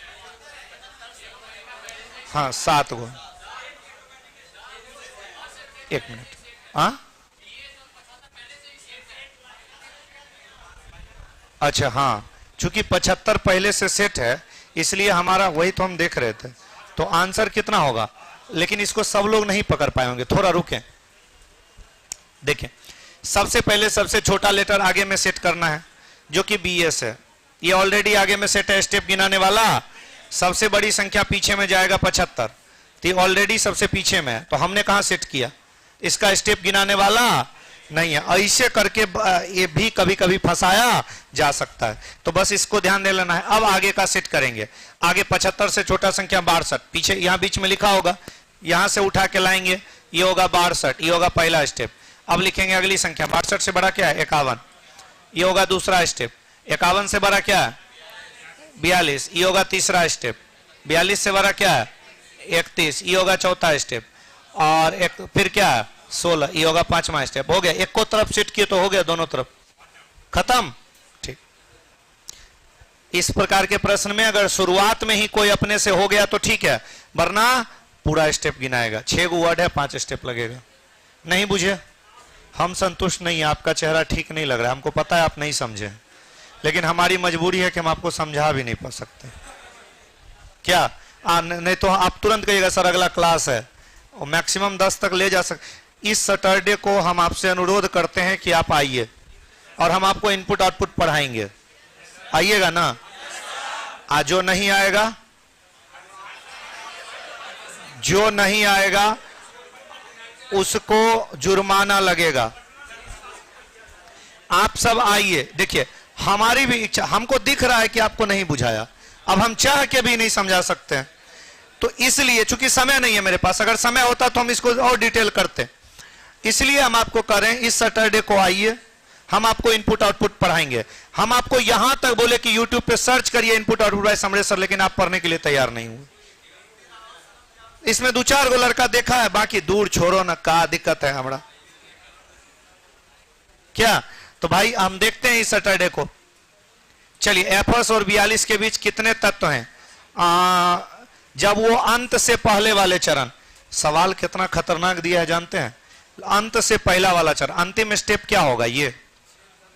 हाँ 7 गो। एक मिनट, हाँ अच्छा, हाँ चूंकि 75 पहले से सेट है, इसलिए हमारा वही तो हम देख रहे थे। तो आंसर कितना होगा, लेकिन इसको सब लोग नहीं पकड़ पाए होंगे, थोड़ा रुकें। देखें, सबसे पहले सबसे छोटा लेटर आगे में सेट करना है, जो कि BS है। ये ऑलरेडी आगे में सेट है, स्टेप गिनाने वाला। सबसे बड़ी संख्या पीछे में जाएगा 75, तो ये ऑलरेडी सबसे पीछे में है, तो हमने कहां सेट किया, इसका स्टेप गिनाने वाला नहीं है। ऐसे करके ये भी कभी कभी फंसाया जा सकता है, तो बस इसको ध्यान दे लेना है। अब आगे का सेट करेंगे। आगे 75 से छोटा संख्या 62, पीछे यहां बीच में लिखा होगा, यहां से उठा के लाएंगे, ये होगा 62, ये होगा पहला स्टेप। अब लिखेंगे अगली संख्या, 62 से बड़ा क्या है 51, ये होगा दूसरा स्टेप। 51 से बड़ा क्या है 42, ये होगा तीसरा स्टेप। 42 से बड़ा क्या है 31, ये होगा चौथा स्टेप। और एक फिर क्या है 16, ये होगा पांचवा स्टेप। हो गया, एक को तरफ सेट किए तो हो गया, दोनों तरफ खत्म। ठीक, इस प्रकार के प्रश्न में अगर शुरुआत में ही कोई अपने से हो गया तो ठीक है, वरना पूरा स्टेप गिनाएगा। 6 गो वर्ड है, 5 स्टेप लगेगा। नहीं बुझे, हम संतुष्ट नहीं है, आपका चेहरा ठीक नहीं लग रहा है, हमको पता है आप नहीं समझे, लेकिन हमारी मजबूरी है कि हम आपको समझा भी नहीं पा सकते। क्या नहीं तो आप तुरंत कहिएगा सर अगला क्लास है, और मैक्सिमम 10 तक ले जा सकते। इस सैटरडे को हम आपसे अनुरोध करते हैं कि आप आइए, और हम आपको इनपुट आउटपुट पढ़ाएंगे। आइएगा ना, आज जो नहीं आएगा, जो नहीं आएगा उसको जुर्माना लगेगा। आप सब आइए। देखिए, हमारी भी इच्छा, हमको दिख रहा है कि आपको नहीं बुझाया, अब हम चाह के भी नहीं समझा सकते हैं, तो इसलिए चूंकि समय नहीं है मेरे पास, अगर समय होता तो हम इसको और डिटेल करते, इसलिए हम आपको कह रहे हैं इस सैटरडे को आइए, हम आपको इनपुट आउटपुट पढ़ाएंगे। हम आपको यहां तक बोले कि यूट्यूब पे सर्च करिए input output by Samaresh sir, लेकिन आप पढ़ने के लिए तैयार नहीं हुए। इसमें 2-4 गो लड़का देखा है, बाकी दूर छोड़ो ना, का दिक्कत है हमारा क्या। तो भाई हम देखते हैं इस सैटरडे को। चलिए, एफएस और 42 के बीच कितने तत्व हैं, जब वो अंत से पहले वाले चरण। सवाल कितना खतरनाक दिया है जानते हैं, अंत से पहला वाला चरण, अंतिम स्टेप क्या होगा, ये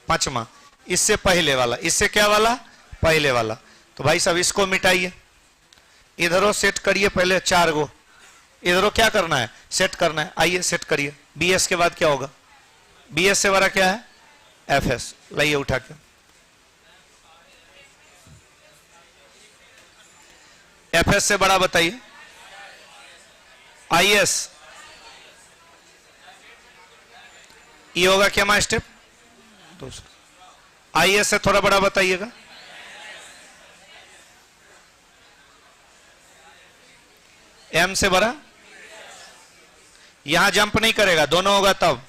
5वां, इससे पहले वाला, इससे क्या वाला पहले वाला। तो भाई साहब इसको मिटाइए, इधरों सेट करिए पहले 4 गो, इधरों क्या करना है सेट करना है। आइए सेट करिए। BS के बाद क्या होगा, BS से बड़ा क्या है FS, लाइए उठा के। FS से बड़ा बताइए IS, ये होगा क्या मा स्टेप दूसरा। IS से थोड़ा बड़ा बताइएगा, M से बड़ा, यहां जंप नहीं करेगा, दोनों होगा तब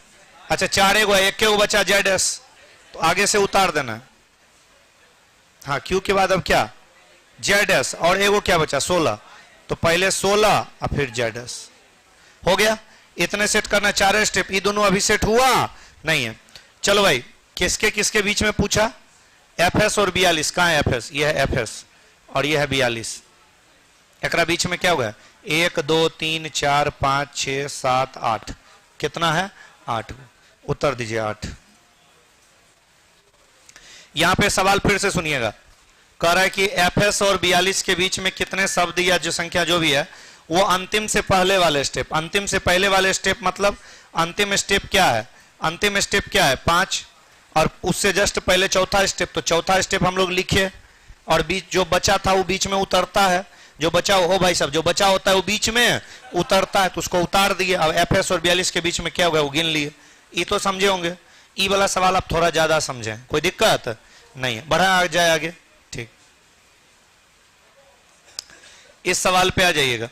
अच्छा 4 एगो है, एक के वो बचा जेड एस, तो आगे से उतार देना है। हाँ क्यू के बाद अब क्या जेड एस, और एगो क्या बचा 16, तो पहले 16 और फिर जेड एस। हो गया, इतने सेट करना 4 स्टेप। ये दोनों अभी सेट हुआ नहीं है। चलो भाई किसके किसके बीच में पूछा, एफ एस और 42, कहाँ है एफ एस, ये है एफ एस और ये है 42। एक बीच में क्या होगा 1 2 3 4 5 6 7 8, कितना है 8, उत्तर दीजिए 8। यहां पे सवाल फिर से सुनिएगा, कह रहा है कि एफ एस और 42 के बीच में कितने शब्द या जो संख्या जो भी है वो अंतिम से पहले वाले स्टेप, अंतिम से पहले वाले स्टेप मतलब अंतिम स्टेप क्या है, अंतिम स्टेप क्या है 5, और उससे जस्ट पहले चौथा स्टेप, तो चौथा स्टेप हम लोग लिखे, और बीच जो बचा था वो बीच में उतरता है, जो बचा हो भाई साहब, जो बचा होता है वो बीच में उतरता है, तो उसको उतार दिए। अब एफ एस और 42 के बीच में क्या होगा वो गिन लिए। ये तो समझे होंगे, ई वाला सवाल आप थोड़ा ज्यादा समझें, कोई दिक्कत नहीं है, बढ़ा आ जाए आगे। ठीक, इस सवाल पे आ जाइएगा।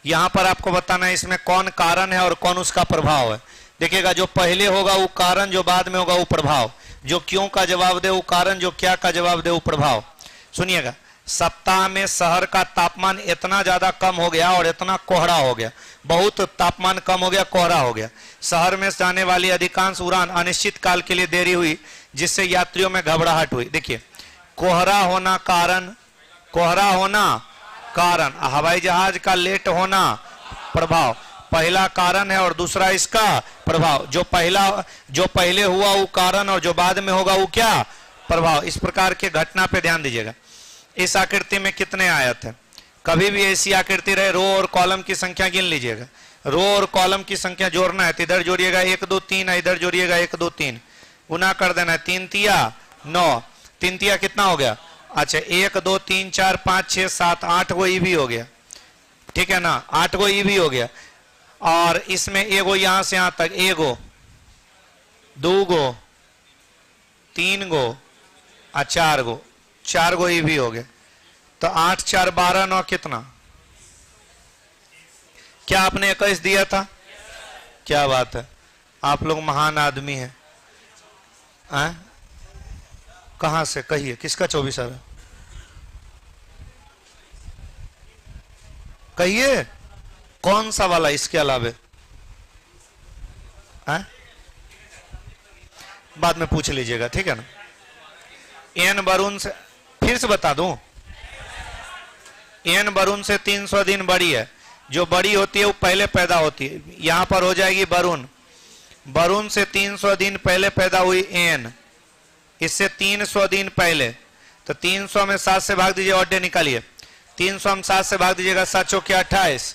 यहां पर आपको बताना है इसमें कौन कारण है और कौन उसका प्रभाव है। देखिएगा जो पहले होगा वो कारण, जो बाद में होगा वो प्रभाव, जो क्यों का जवाब दे वो कारण, जो क्या का जवाब दे वो प्रभाव। सुनिएगा, सप्ताह में शहर का तापमान इतना ज्यादा कम हो गया और इतना कोहरा हो गया, बहुत तापमान कम हो गया, कोहरा हो गया। शहर में जाने वाली अधिकांश उड़ान अनिश्चित काल के लिए देरी हुई, जिससे यात्रियों में घबराहट हुई। देखिए कोहरा होना कारण, कोहरा होना कारण, हवाई जहाज का लेट होना प्रभाव, पहला कारण है और दूसरा इसका प्रभाव। जो पहले हुआ वो कारण और जो बाद में होगा वो क्या प्रभाव। इस प्रकार के घटना पे ध्यान दीजिएगा। इस आकृति में कितने आयत है, कभी भी ऐसी आकृति रहे रो और कॉलम की संख्या गिन लीजिएगा। रो और कॉलम की संख्या जोड़ना है तो इधर जोड़िएगा 1 2 3, इधर जोड़िएगा 1 2 3, गुना कर देना है 3 तिया 9, 3 तिया कितना हो गया, अच्छा 1 2 3 4 5 6 7 8 गो ई भी हो गया, ठीक है ना, 8 गो ई भी हो गया। और इसमें एगो यहां से यहां तक, एगो 2 गो 3 गो और 4 गो, 4 गो ई भी हो गया। तो 8 4 12 9 कितना, क्या आपने 21 दिया था, क्या बात है, आप लोग महान आदमी हैं। कहां से कहिए, किसका 24 है, कहिए कौन सा वाला, इसके अलावे बाद में पूछ लीजिएगा, ठीक है ना। एन वरुण से फिर से बता दूं, एन वरुण से 300 दिन बड़ी है, जो बड़ी होती है वो पहले पैदा होती है। यहां पर हो जाएगी वरुण, वरुण से 300 दिन पहले पैदा हुई एन, इससे 300 दिन पहले, तो 300 में 7 से भाग दीजिए, ऑड डे निकालिए, 300 में 7 से भाग दीजिएगा, 7 चौके 28,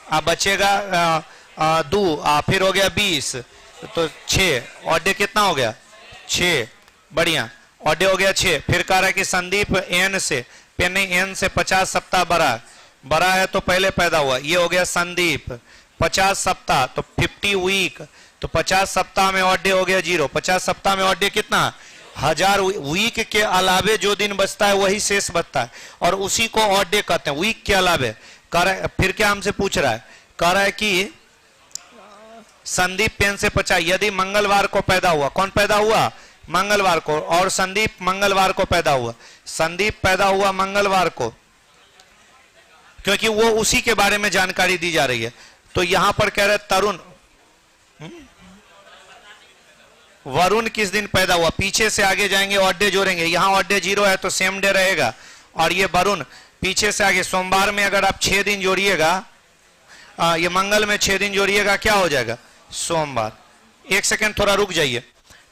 अब बचेगा 2, फिर हो गया 20, तो 6, ऑड डे कितना हो गया 6, बढ़िया, ऑड डे हो गया 6। फिर कह रहा है कि संदीप एन से, पेनी एन से 50 सप्ताह बड़ा है तो पहले पैदा हुआ, ये हो गया संदीप 50 सप्ताह, तो 50 वीक, तो 50 सप्ताह में ऑड डे हो गया 0, 50 सप्ताह में ऑड डे कितना 1000 वीक के अलावे जो दिन बचता है वही शेष बचता है, और उसी को ऑड डे कहते हैं, वीक के अलावे। कह रहा है, फिर क्या हमसे पूछ रहा है, कह रहा है कि संदीप पेन से 50, यदि मंगलवार को पैदा हुआ, कौन पैदा हुआ मंगलवार को, और संदीप मंगलवार को पैदा हुआ, संदीप पैदा हुआ मंगलवार को, क्योंकि वो उसी के बारे में जानकारी दी जा रही है। तो यहां पर कह रहे तरुण, वरुण किस दिन पैदा हुआ, पीछे से आगे जाएंगे ऑड डे जोड़ेंगे, यहां ऑड डे 0 है तो सेम डे रहेगा, और ये वरुण पीछे से आगे, सोमवार में अगर आप 6 दिन जोड़िएगा, ये मंगल में 6 दिन जोड़िएगा, क्या हो जाएगा सोमवार। एक सेकंड थोड़ा रुक जाइए,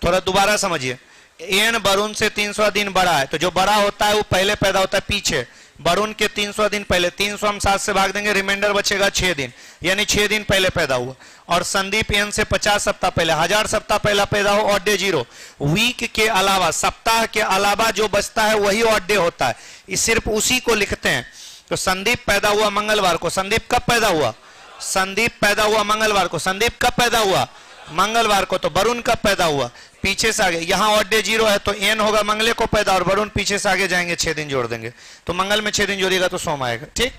थोड़ा दोबारा समझिए। एन वरुण से 300 दिन बड़ा है, तो जो बड़ा होता है वो पहले पैदा होता है पीछे, वरुण के 300 दिन पहले, 300 हम 7 से भाग देंगे, रिमाइंडर बचेगा 6 दिन, यानी 6 दिन पहले पैदा हुआ। और संदीप एन से 50 सप्ताह पहले, 1000 सप्ताह पहला पैदा हो, ऑड डे 0, वीक के अलावा, सप्ताह के अलावा जो बचता है वही ऑड डे होता है, इस सिर्फ उसी को लिखते हैं। तो संदीप पैदा हुआ मंगलवार को, संदीप कब पैदा हुआ, संदीप पैदा हुआ मंगलवार को, संदीप कब पैदा हुआ मंगलवार को, तो वरुण कब पैदा हुआ पीछे से आगे, यहां ऑड डे 0 है तो एन होगा मंगले को पैदा, और वरुण पीछे से आगे जाएंगे 6 दिन जोड़ देंगे, तो मंगल में 6 दिन जोड़िएगा तो सोम आएगा, ठीक।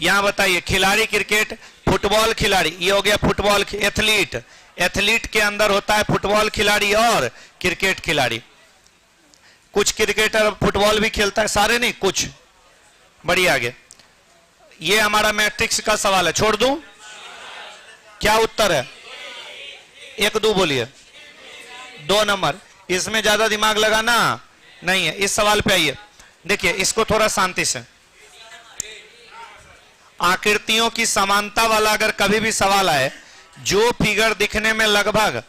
यहां बताइए खिलाड़ी क्रिकेट, फुटबॉल खिलाड़ी, ये हो गया फुटबॉल एथलीट, एथलीट के अंदर होता है फुटबॉल खिलाड़ी और क्रिकेट खिलाड़ी। कुछ क्रिकेटर फुटबॉल भी खेलता है, सारे नहीं, कुछ। बढ़िया, आगे। ये हमारा मैट्रिक्स का सवाल है, छोड़ दूं? क्या उत्तर है? 1 2 बोलिए। 2 नंबर। इसमें ज्यादा दिमाग लगाना नहीं है। इस सवाल पे आइए, देखिए इसको थोड़ा शांति से। आकृतियों की समानता वाला अगर कभी भी सवाल आए, जो फिगर दिखने में लगभग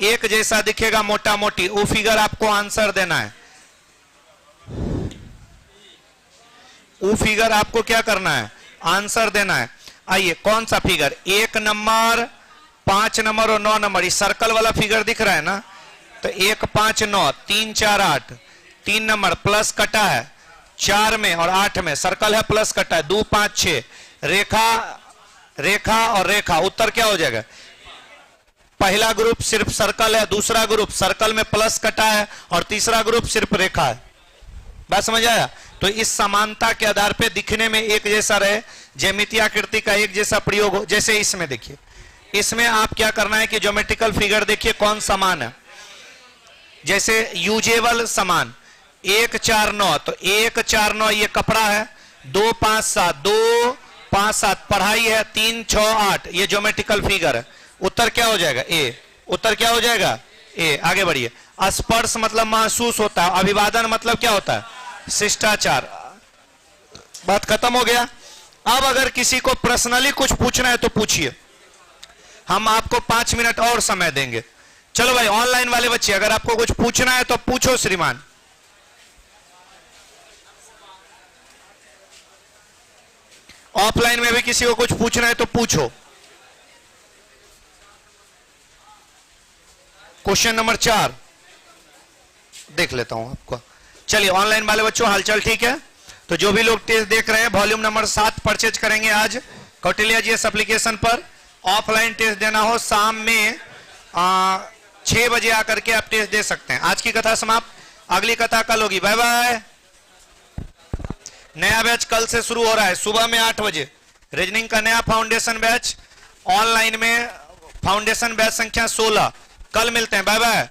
एक जैसा दिखेगा मोटा मोटी, वो फिगर आपको आंसर देना है। वो फिगर आपको क्या करना है? आंसर देना है। आइए, कौन सा फिगर? 1 नंबर, 5 नंबर और 9 नंबर। इस सर्कल वाला फिगर दिख रहा है ना? तो 1 5 9, 3 4 8, 3 नंबर प्लस कटा है 4 में और 8 में, सर्कल है प्लस कटा है 2 5 6, रेखा रेखा और रेखा। उत्तर क्या हो जाएगा? पहला ग्रुप सिर्फ सर्कल है, दूसरा ग्रुप सर्कल में प्लस कटा है और तीसरा ग्रुप सिर्फ रेखा है। बात समझ आया? तो इस समानता के आधार पे दिखने में एक जैसा रहे, ज्यामितीय आकृति का एक जैसा प्रयोग हो। जैसे इसमें देखिए, इसमें आप क्या करना है कि ज्योमेट्रिकल फिगर देखिए कौन समान है। जैसे यूजेबल समान 1 4 9, तो 1 4 9 ये कपड़ा है, 2 5 7, 2 5 7 पढ़ाई है, 3 6 8 ये ज्योमेट्रिकल फिगर है। उत्तर क्या हो जाएगा? ए। उत्तर क्या हो जाएगा? ए। आगे बढ़िए। स्पर्श मतलब महसूस होता है, अभिवादन मतलब क्या होता है? शिष्टाचार। बात खत्म हो गया। अब अगर किसी को पर्सनली कुछ पूछना है तो पूछिए, हम आपको 5 मिनट और समय देंगे। चलो भाई, ऑनलाइन वाले बच्चे अगर आपको कुछ पूछना है तो पूछो श्रीमान। ऑफलाइन में भी किसी को कुछ पूछना है तो पूछो। क्वेश्चन नंबर 4 देख लेता हूं आपको। चलिए, ऑनलाइन वाले बच्चों हालचाल ठीक है? तो जो भी लोग टेस्ट देख रहे हैं, वॉल्यूम नंबर 7 परचेज करेंगे आज कौटिल्य जीएस एप्लीकेशन पर। ऑफलाइन टेस्ट देना हो शाम में 6 बजे आकर के आप टेस्ट दे सकते हैं। आज की कथा समाप्त, अगली कथा कल होगी। Bye bye. नया बैच कल से शुरू हो रहा है सुबह में 8 बजे। रीजनिंग का नया फाउंडेशन बैच, ऑनलाइन में फाउंडेशन बैच संख्या 16। कल मिलते हैं। Bye bye.